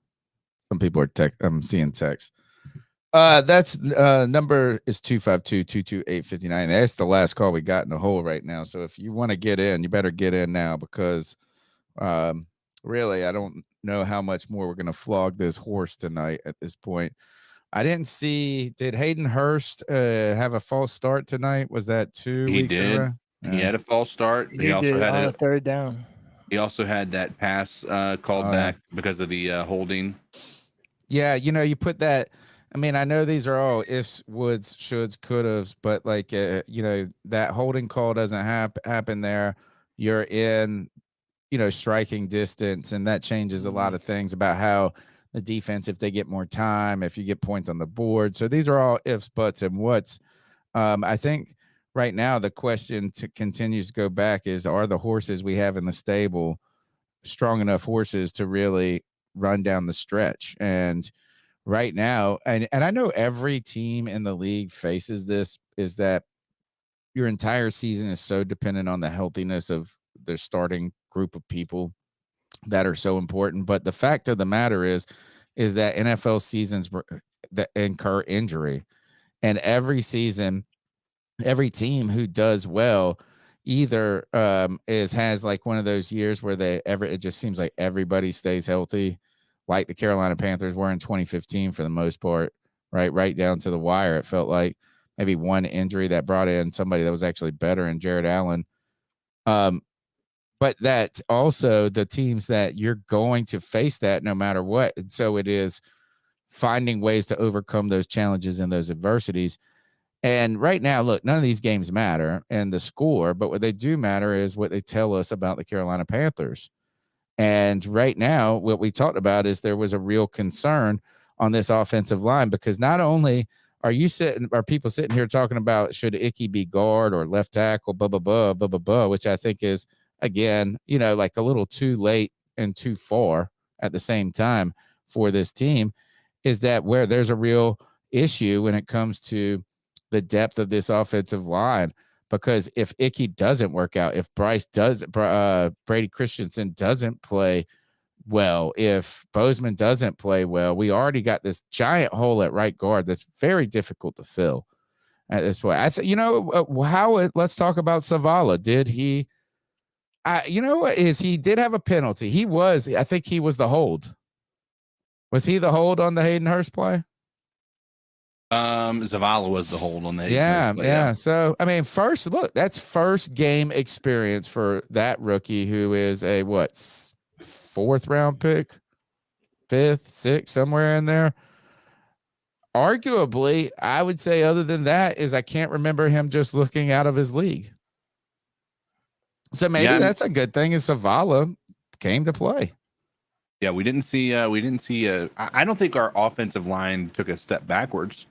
Some people are I'm seeing text. That's number is 252-228-59. That's the last call we got in the hole right now. So if you want to get in, you better get in now because really I don't know how much more we're gonna flog this horse tonight at this point. I didn't see. Did Hayden Hurst have a false start tonight? Was that 2 weeks in a row? He had a false start. He also did had on a third down. He also had that pass called back because of the holding. Yeah, you put that. I mean, I know these are all ifs, woulds, shoulds, could'ves, but like that holding call doesn't happen there. You're in striking distance, and that changes a lot of things about how the defense, if they get more time, if you get points on the board. So these are all ifs, buts, and whats. I think right now the question continues to go back is, are the horses we have in the stable strong enough horses to really run down the stretch? And right now, and I know every team in the league faces this, is that your entire season is so dependent on the healthiness of their starting group of people that are so important. But the fact of the matter is that NFL seasons that incur injury, and every season, every team who does well either has like one of those years where it just seems like everybody stays healthy, like the Carolina Panthers were in 2015 for the most part, right down to the wire. It felt like maybe one injury that brought in somebody that was actually better in Jared Allen. But that also the teams that you're going to face that no matter what. And so it is finding ways to overcome those challenges and those adversities. And right now, look, none of these games matter and the score, but what they do matter is what they tell us about the Carolina Panthers. And right now, what we talked about is there was a real concern on this offensive line, because not only are people sitting here talking about should Ickey be guard or left tackle, which I think is, again, like a little too late and too far at the same time for this team, is that where there's a real issue when it comes to the depth of this offensive line. Because if Ickey doesn't work out, if Brady Christensen doesn't play well, if Bozeman doesn't play well, we already got this giant hole at right guard that's very difficult to fill at this point. Let's talk about Zavala. Did he? He did have a penalty. I think he was the hold. Was he the hold on the Hayden Hurst play? Zavala was the hold on that. Yeah. So, I mean, that's first game experience for that rookie, who is a fourth round pick, fifth, sixth, somewhere in there. Arguably, I would say, other than that, is I can't remember him just looking out of his league. So maybe that's a good thing, is Zavala came to play. Yeah, we didn't see I don't think our offensive line took a step backwards,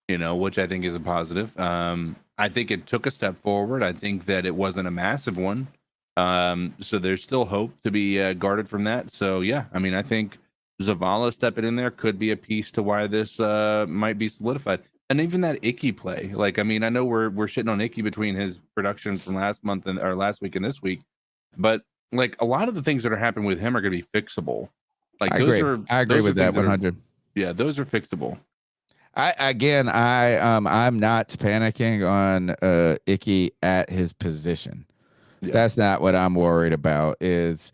which I think is a positive. I think it took a step forward. I think that it wasn't a massive one. So there's still hope to be guarded from that. So yeah, I mean, I think Zavala stepping in there could be a piece to why this might be solidified. And even that Ickey play, like, I mean, I know we're shitting on Ickey between his production from last week and this week, but like a lot of the things that are happening with him are going to be fixable. Like, I agree with that 100. Yeah, those are fixable. I'm not panicking on Ickey at his position. Yeah. That's not what I'm worried about is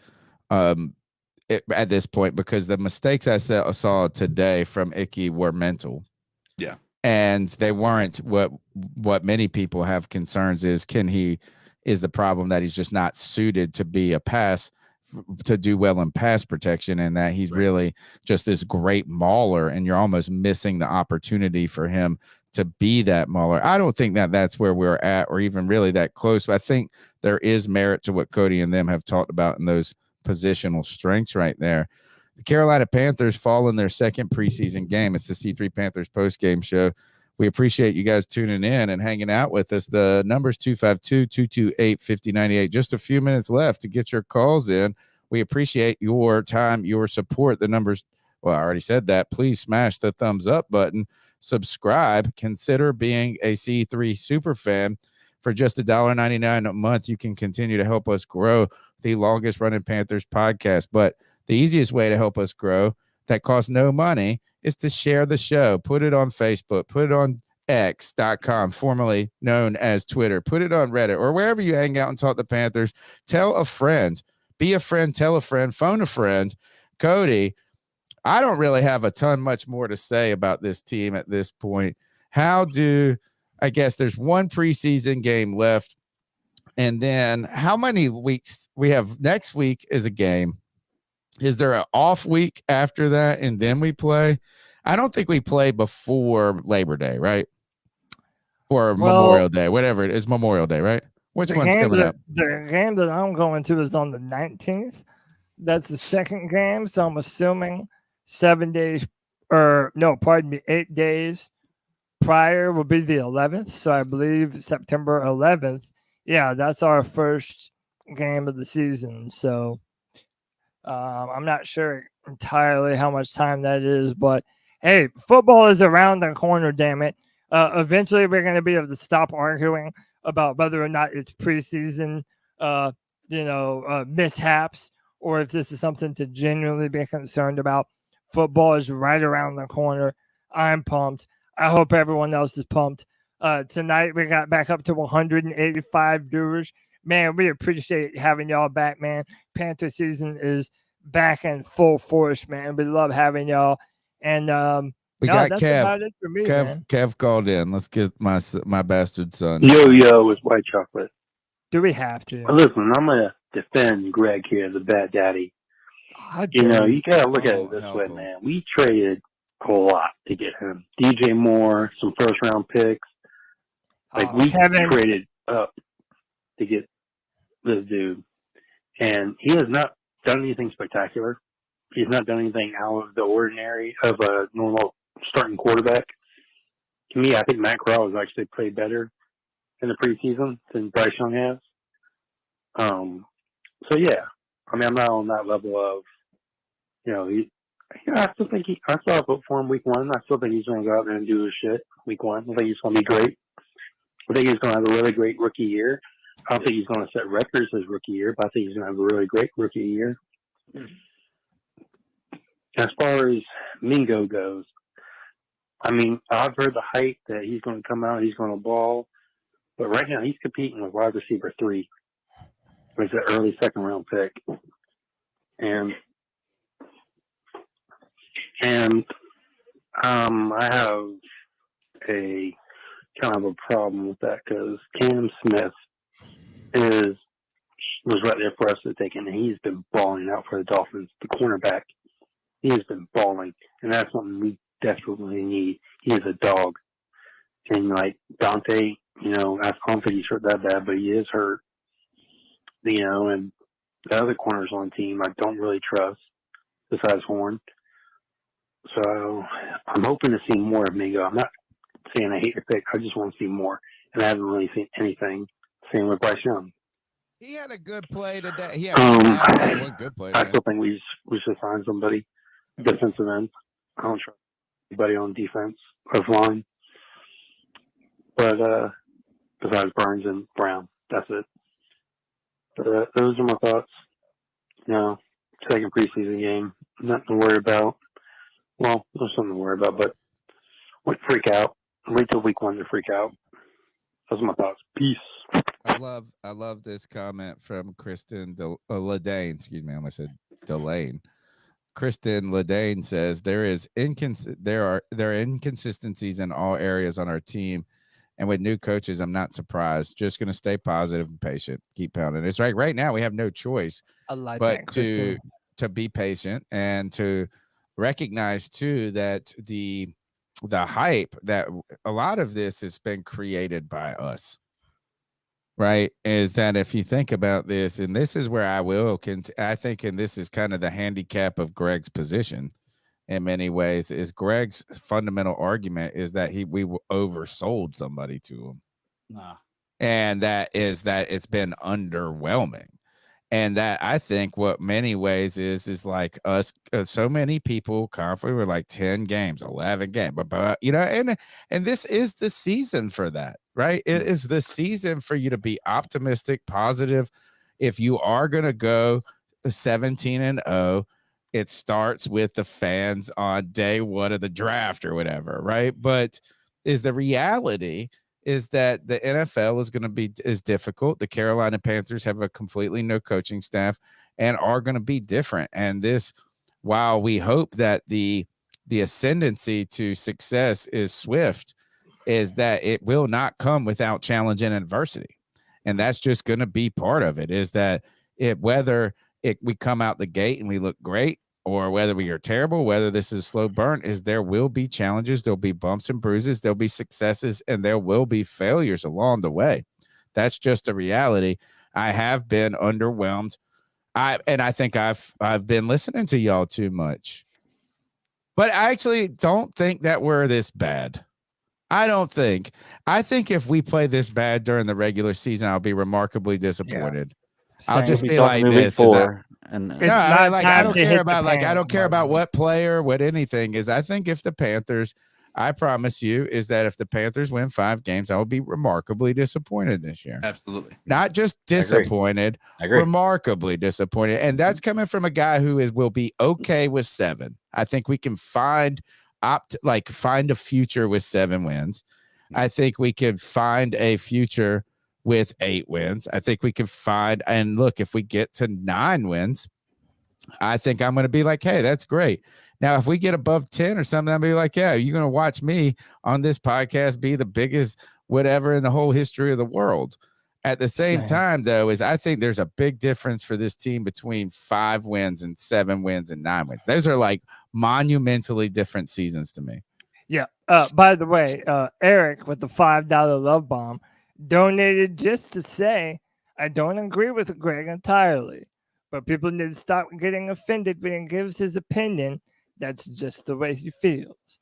at this point, because the mistakes I saw today from Ickey were mental. Yeah. And they weren't what many people have concerns is the problem that he's just not suited to be to do well in pass protection, and that he's really just this great mauler, and you're almost missing the opportunity for him to be that mauler. I don't think that that's where we're at, or even really that close, but I think there is merit to what Cody and them have talked about in those positional strengths right there. The Carolina Panthers fall in their second preseason game. It's the C3 Panthers Post Game show. We appreciate you guys tuning in and hanging out with us. The number's 252-228-5098. Just a few minutes left to get your calls in. We appreciate your time, your support. The number's, well, I already said that. Please smash the thumbs up button. Subscribe. Consider being a C3 super fan. For just $1.99 a month, you can continue to help us grow the longest running Panthers podcast. But the easiest way to help us grow that costs no money is to share the show. Put it on Facebook, put it on X.com, formerly known as Twitter, put it on Reddit, or wherever you hang out and talk the Panthers. Tell a friend, be a friend, tell a friend, phone a friend. Cody, I don't really have a ton much more to say about this team at this point. I guess there's one preseason game left. And then how many weeks we have? Next week is a game. Is there an off week after that and then we play? I don't think we play before Labor Day, right? Or Memorial Day, whatever it is. Memorial Day, right? Which one's coming up? The game that I'm going to is on the 19th. That's the second game, so I'm assuming 7 days, or no, pardon me, 8 days prior will be the 11th. So I believe September 11th. Yeah, that's our first game of the season. So I'm not sure entirely how much time that is, but hey, football is around the corner, damn it. Eventually, we're going to be able to stop arguing about whether or not it's preseason, mishaps, or if this is something to genuinely be concerned about. Football is right around the corner. I'm pumped. I hope everyone else is pumped. Tonight, we got back up to 185 viewers. Man, we appreciate having y'all back, man. Panther season is back in full force, man. We love having y'all. And we got that's Kev. about it for me, man. Kev called in. Let's get my bastard son. Yo, it's White Chocolate. Do we have to? Listen, I'm gonna defend Greg here, the bad daddy. You gotta look at it this way, man. We traded a lot to get him. DJ Moore, some first round picks. We traded up to get this dude, and he has not done anything spectacular. He's not done anything out of the ordinary of a normal starting quarterback. To me, I think Matt Corral has actually played better in the preseason than Bryce Young has. So yeah, I mean, I'm not on that level of, I still think I still vote for him week one. I still think he's going to go out there and do his shit week one. I think he's going to be great. I think he's going to have a really great rookie year. I don't think he's going to set records his rookie year, but I think he's going to have a really great rookie year. As far as Mingo goes, I mean, I've heard the hype that he's going to come out, he's going to ball, but right now he's competing with wide receiver 3, which is an early second round pick, and I have a kind of a problem with that because Cam Smith was right there for us to take, and he's been balling out for the Dolphins. The cornerback, he has been balling, and that's something we desperately need. He is a dog, and like Dante, I don't think he's hurt that bad, but he is hurt. And the other corners on the team, I don't really trust besides Horn. So I'm hoping to see more of Mingo. I'm not saying I hate your pick. I just want to see more, and I haven't really seen anything. Same with Bryce Young. He had a good play today. One good play today. I still think we should find somebody defensive end. I don't trust anybody on defense of line, but besides Burns and Brown, that's it. But, those are my thoughts. Second preseason game, nothing to worry about. Well, there's something to worry about, but wait, freak out. Wait till week 1 to freak out. Those are my thoughts. Peace. I love this comment from Kristen Ledane. Excuse me, I almost said Delane. Kristen Ledane says there are inconsistencies in all areas on our team, and with new coaches, I'm not surprised. Just going to stay positive and patient. Keep pounding. It's right now we have no choice but to be patient and to recognize too that the hype, that a lot of this has been created by us. Right, is that if you think about this, and this is where I think, and this is kind of the handicap of Greg's position in many ways, is Greg's fundamental argument is that we oversold somebody to him. And that it's been underwhelming. And that I think what many ways is like us, so many people confidently were like 10 games, 11 games, but and this is the season for that, right? It is the season for you to be optimistic, positive. If you are going to go 17-0, it starts with the fans on day 1 of the draft or whatever, right? But is the reality is that the NFL is difficult. The Carolina Panthers have a completely new coaching staff and are going to be different. And this, while we hope that the ascendancy to success is swift, is that it will not come without challenge and adversity. And that's just going to be part of it, is that we come out the gate and we look great, or whether we are terrible, whether this is slow burn, is there will be challenges, there'll be bumps and bruises, there'll be successes, and there will be failures along the way. That's just a reality. I have been underwhelmed. I think I've been listening to y'all too much. But I actually don't think that we're this bad. I think if we play this bad during the regular season, I'll be remarkably disappointed. I'll just be like this. I don't care about what player, what anything is. I think if the Panthers, I promise you, is that if the Panthers win 5 games, I will be remarkably disappointed this year. Absolutely. Not just disappointed, I agree. remarkably disappointed. And that's coming from a guy who will be okay with 7. I think we can find a future with 7 wins. I think we can find a future with 8 wins. I think we can find, and look, if we get to 9 wins, I think I'm going to be like, hey, that's great. Now, if we get above 10 or something, I'll be like, yeah, you're going to watch me on this podcast be the biggest whatever in the whole history of the world. At the same time, though, is I think there's a big difference for this team between 5 wins and 7 wins and 9 wins. Those are like monumentally different seasons to me. Yeah. By the way, Eric with the $5 love bomb donated just to say, I don't agree with Greg entirely, but people need to stop getting offended when he gives his opinion. That's just the way he feels.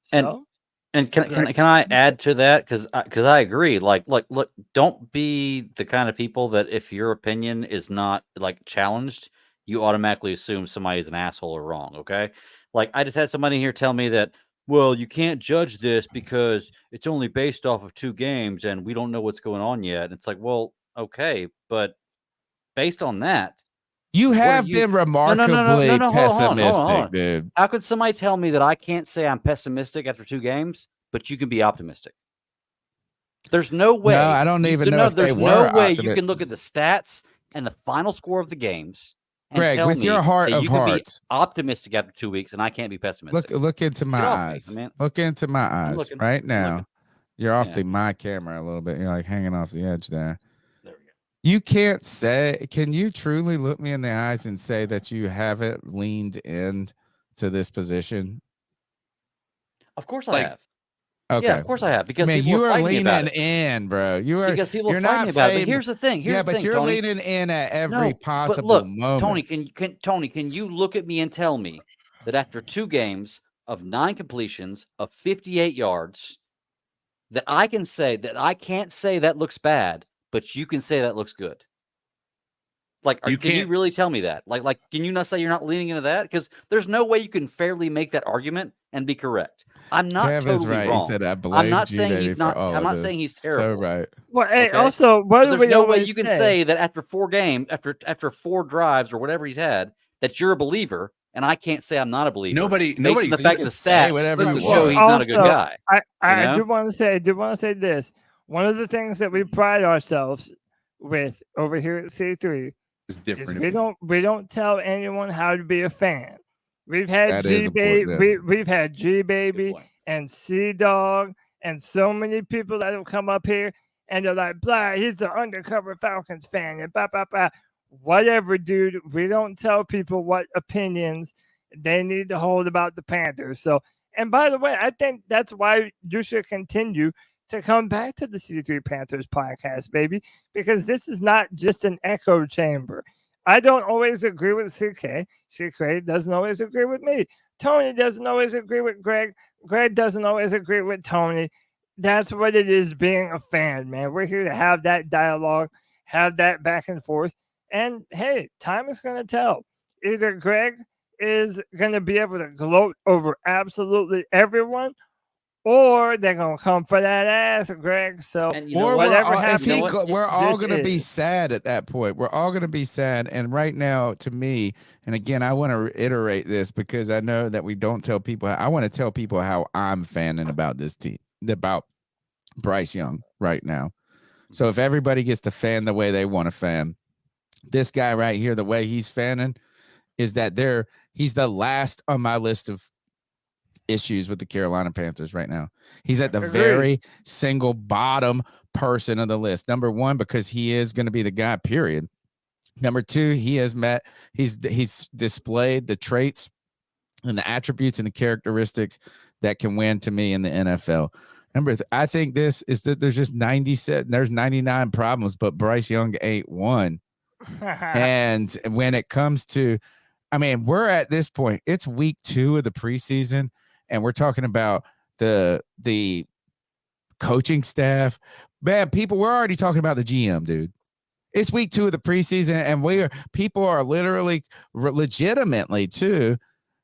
So, and can I add to that? Because I agree. Like, look, don't be the kind of people that if your opinion is not like challenged, you automatically assume somebody is an asshole or wrong. Okay. Like I just had somebody here tell me that, well, you can't judge this because it's only based off of 2 games and we don't know what's going on yet. And it's like, well, okay, but based on that, you have been remarkably pessimistic, dude. How could somebody tell me that I can't say I'm pessimistic after 2 games, but you can be optimistic? There's no way. No, I don't even know if they were. There's no way you can look at the stats and the final score of the games. Greg, with your heart of hearts, optimistic after 2 weeks, and I can't be pessimistic. Look into my eyes. Look into my eyes right now. You're off to my camera a little bit. You're like hanging off the edge there. There we go. You can't say. Can you truly look me in the eyes and say that you haven't leaned in to this position? Of course I have. Okay. Yeah, of course I have. Because you are leaning in, bro. Because people are fighting about it. But here's the thing. But you're Tony. leaning in at every possible moment. Tony, can you look at me and tell me that after 2 games of 9 completions of 58 yards, that I can say that I can't say that looks bad, but you can say that looks good? Like, can you really tell me that? Like, can you not say you're not leaning into that? Because there's no way you can fairly make that argument and be correct. I'm not totally wrong. He said, I'm not saying he's not. I'm not saying he's terrible. So right. Well, hey, also, what do we there's no way you can say that after 4 games, after 4 drives or whatever he's had, that you're a believer, and I can't say I'm not a believer. Nobody. The fact the stats show he's also, not a good guy. I do want to say this. One of the things that we pride ourselves with over here at C3 is different. We don't tell anyone how to be a fan. We've had we've had G Baby and C Dog and so many people that have come up here and they're like, blah, he's an undercover Falcons fan and blah blah blah. Whatever, dude. We don't tell people what opinions they need to hold about the Panthers. So, and by the way, I think that's why you should continue to come back to the C3 Panthers podcast, baby, because this is not just an echo chamber. I don't always agree with CK. CK doesn't always agree with me. Tony doesn't always agree with Greg. Greg doesn't always agree with Tony. That's what it is being a fan, man. We're here to have that dialogue, have that back and forth. And hey, time is going to tell. Either Greg is going to be able to gloat over absolutely everyone, or they're going to come for that ass, Greg. So, whatever happens, we're all going to be sad at that point. We're all going to be sad. And right now, to me, and again, I want to reiterate this because I know that we don't tell people. I want to tell people how I'm fanning about this team, about Bryce Young right now. So if everybody gets to fan the way they want to fan, this guy right here, the way he's fanning is that he's the last on my list of issues with the Carolina Panthers right now. He's at the very single bottom person of the list. Number 1, because he is going to be the guy, period. Number 2, he's displayed the traits and the attributes and the characteristics that can win to me in the NFL. Remember, I think this is that there's just 97, there's 99 problems, but Bryce Young ain't one. And when it comes to, I mean, we're at this point, it's week 2 of the preseason, and we're talking about the coaching staff. Man, we're already talking about the GM, dude. It's week 2 of the preseason, and people are literally legitimately too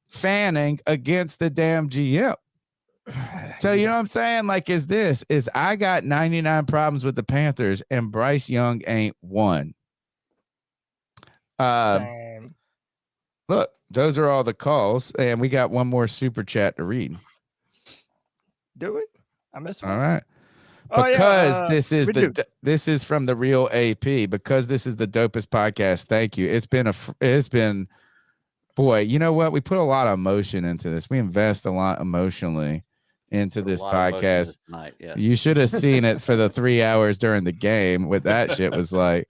fanning against the damn GM. So you know what I'm saying? Like, is I got 99 problems with the Panthers, and Bryce Young ain't one. Same. Look, those are all the calls, and we got one more super chat to read. Do it. I missed one. All right. Oh, Because yeah, this is from the real AP, because this is the dopest podcast. Thank you. It's been boy, you know what? We put a lot of emotion into this. We invest a lot emotionally into this podcast. Yes. You should have seen it for the 3 hours during the game. What that shit was like.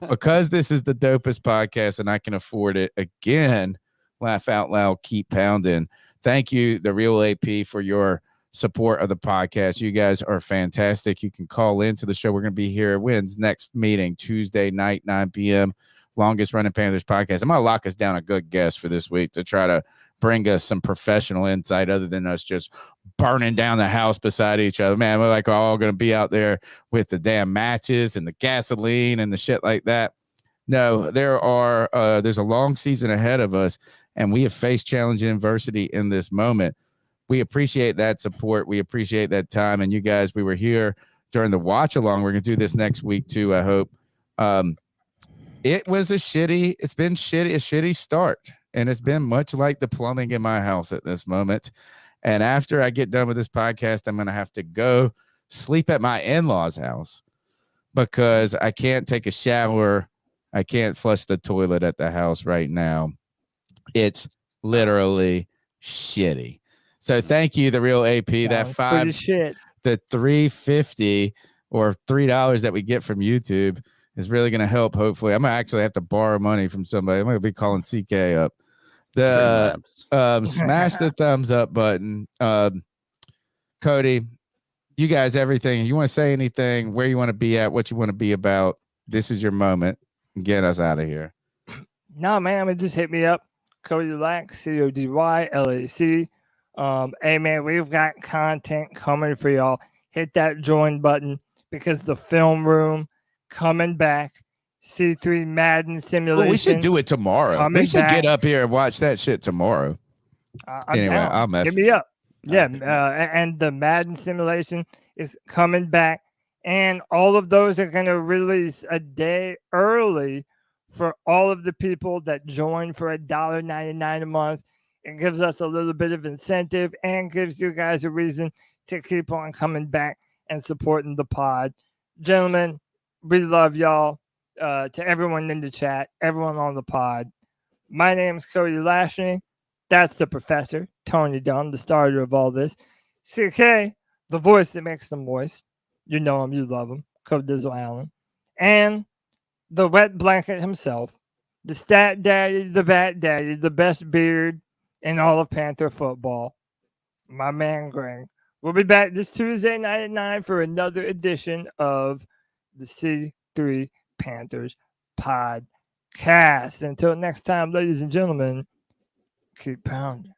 Because this is the dopest podcast and I can afford it. Again, laugh out loud, keep pounding. Thank you, the real AP, for your support of the podcast. You guys are fantastic. You can call into the show. We're going to be here. When's next meeting? Tuesday night, 9 p.m. Longest running Panthers podcast. I'm going to lock us down a good guest for this week to try to bring us some professional insight other than us just burning down the house beside each other. Man, we're like all going to be out there with the damn matches and the gasoline and the shit like that. No, there's a long season ahead of us, and we have faced challenge and adversity in this moment. We appreciate that support. We appreciate that time. And you guys, we were here during the watch along. We're going to do this next week too, I hope. It was a shitty start. And it's been much like the plumbing in my house at this moment. And after I get done with this podcast, I'm going to have to go sleep at my in-laws' house because I can't take a shower. I can't flush the toilet at the house right now. It's literally shitty. So thank you, the real AP. That the $3.50 or $3 that we get from YouTube is really going to help. Hopefully, I'm going to actually have to borrow money from somebody. I'm going to be calling CK up. Smash the thumbs up button. Cody, you guys, everything. You want to say anything? Where you want to be at? What you want to be about? This is your moment. Get us out of here. No, man. I mean, just hit me up. Cody Lack, CODY LAC. Hey, man, we've got content coming for y'all. Hit that join button because the film room coming back. C3 Madden simulation. Well, we should do it tomorrow. We should get up here and watch that shit tomorrow. Anyway, I'll mess. Hit me up. Yeah, and the Madden simulation is coming back, and all of those are going to release a day early for all of the people that join for $1.99 a month. It gives us a little bit of incentive and gives you guys a reason to keep on coming back and supporting the pod. Gentlemen, we love y'all. To everyone in the chat, everyone on the pod. My name is Cody Lashley. That's the professor, Tony Dunn, the starter of all this. CK, the voice that makes them moist. You know him, you love him. Cody Dizzle Allen. And the wet blanket himself, the stat daddy, the bat daddy, the best beard in all of Panther football, my man Greg. We'll be back this Tuesday night at 9 for another edition of the C3 Panthers podcast. Until next time, ladies and gentlemen, keep pounding.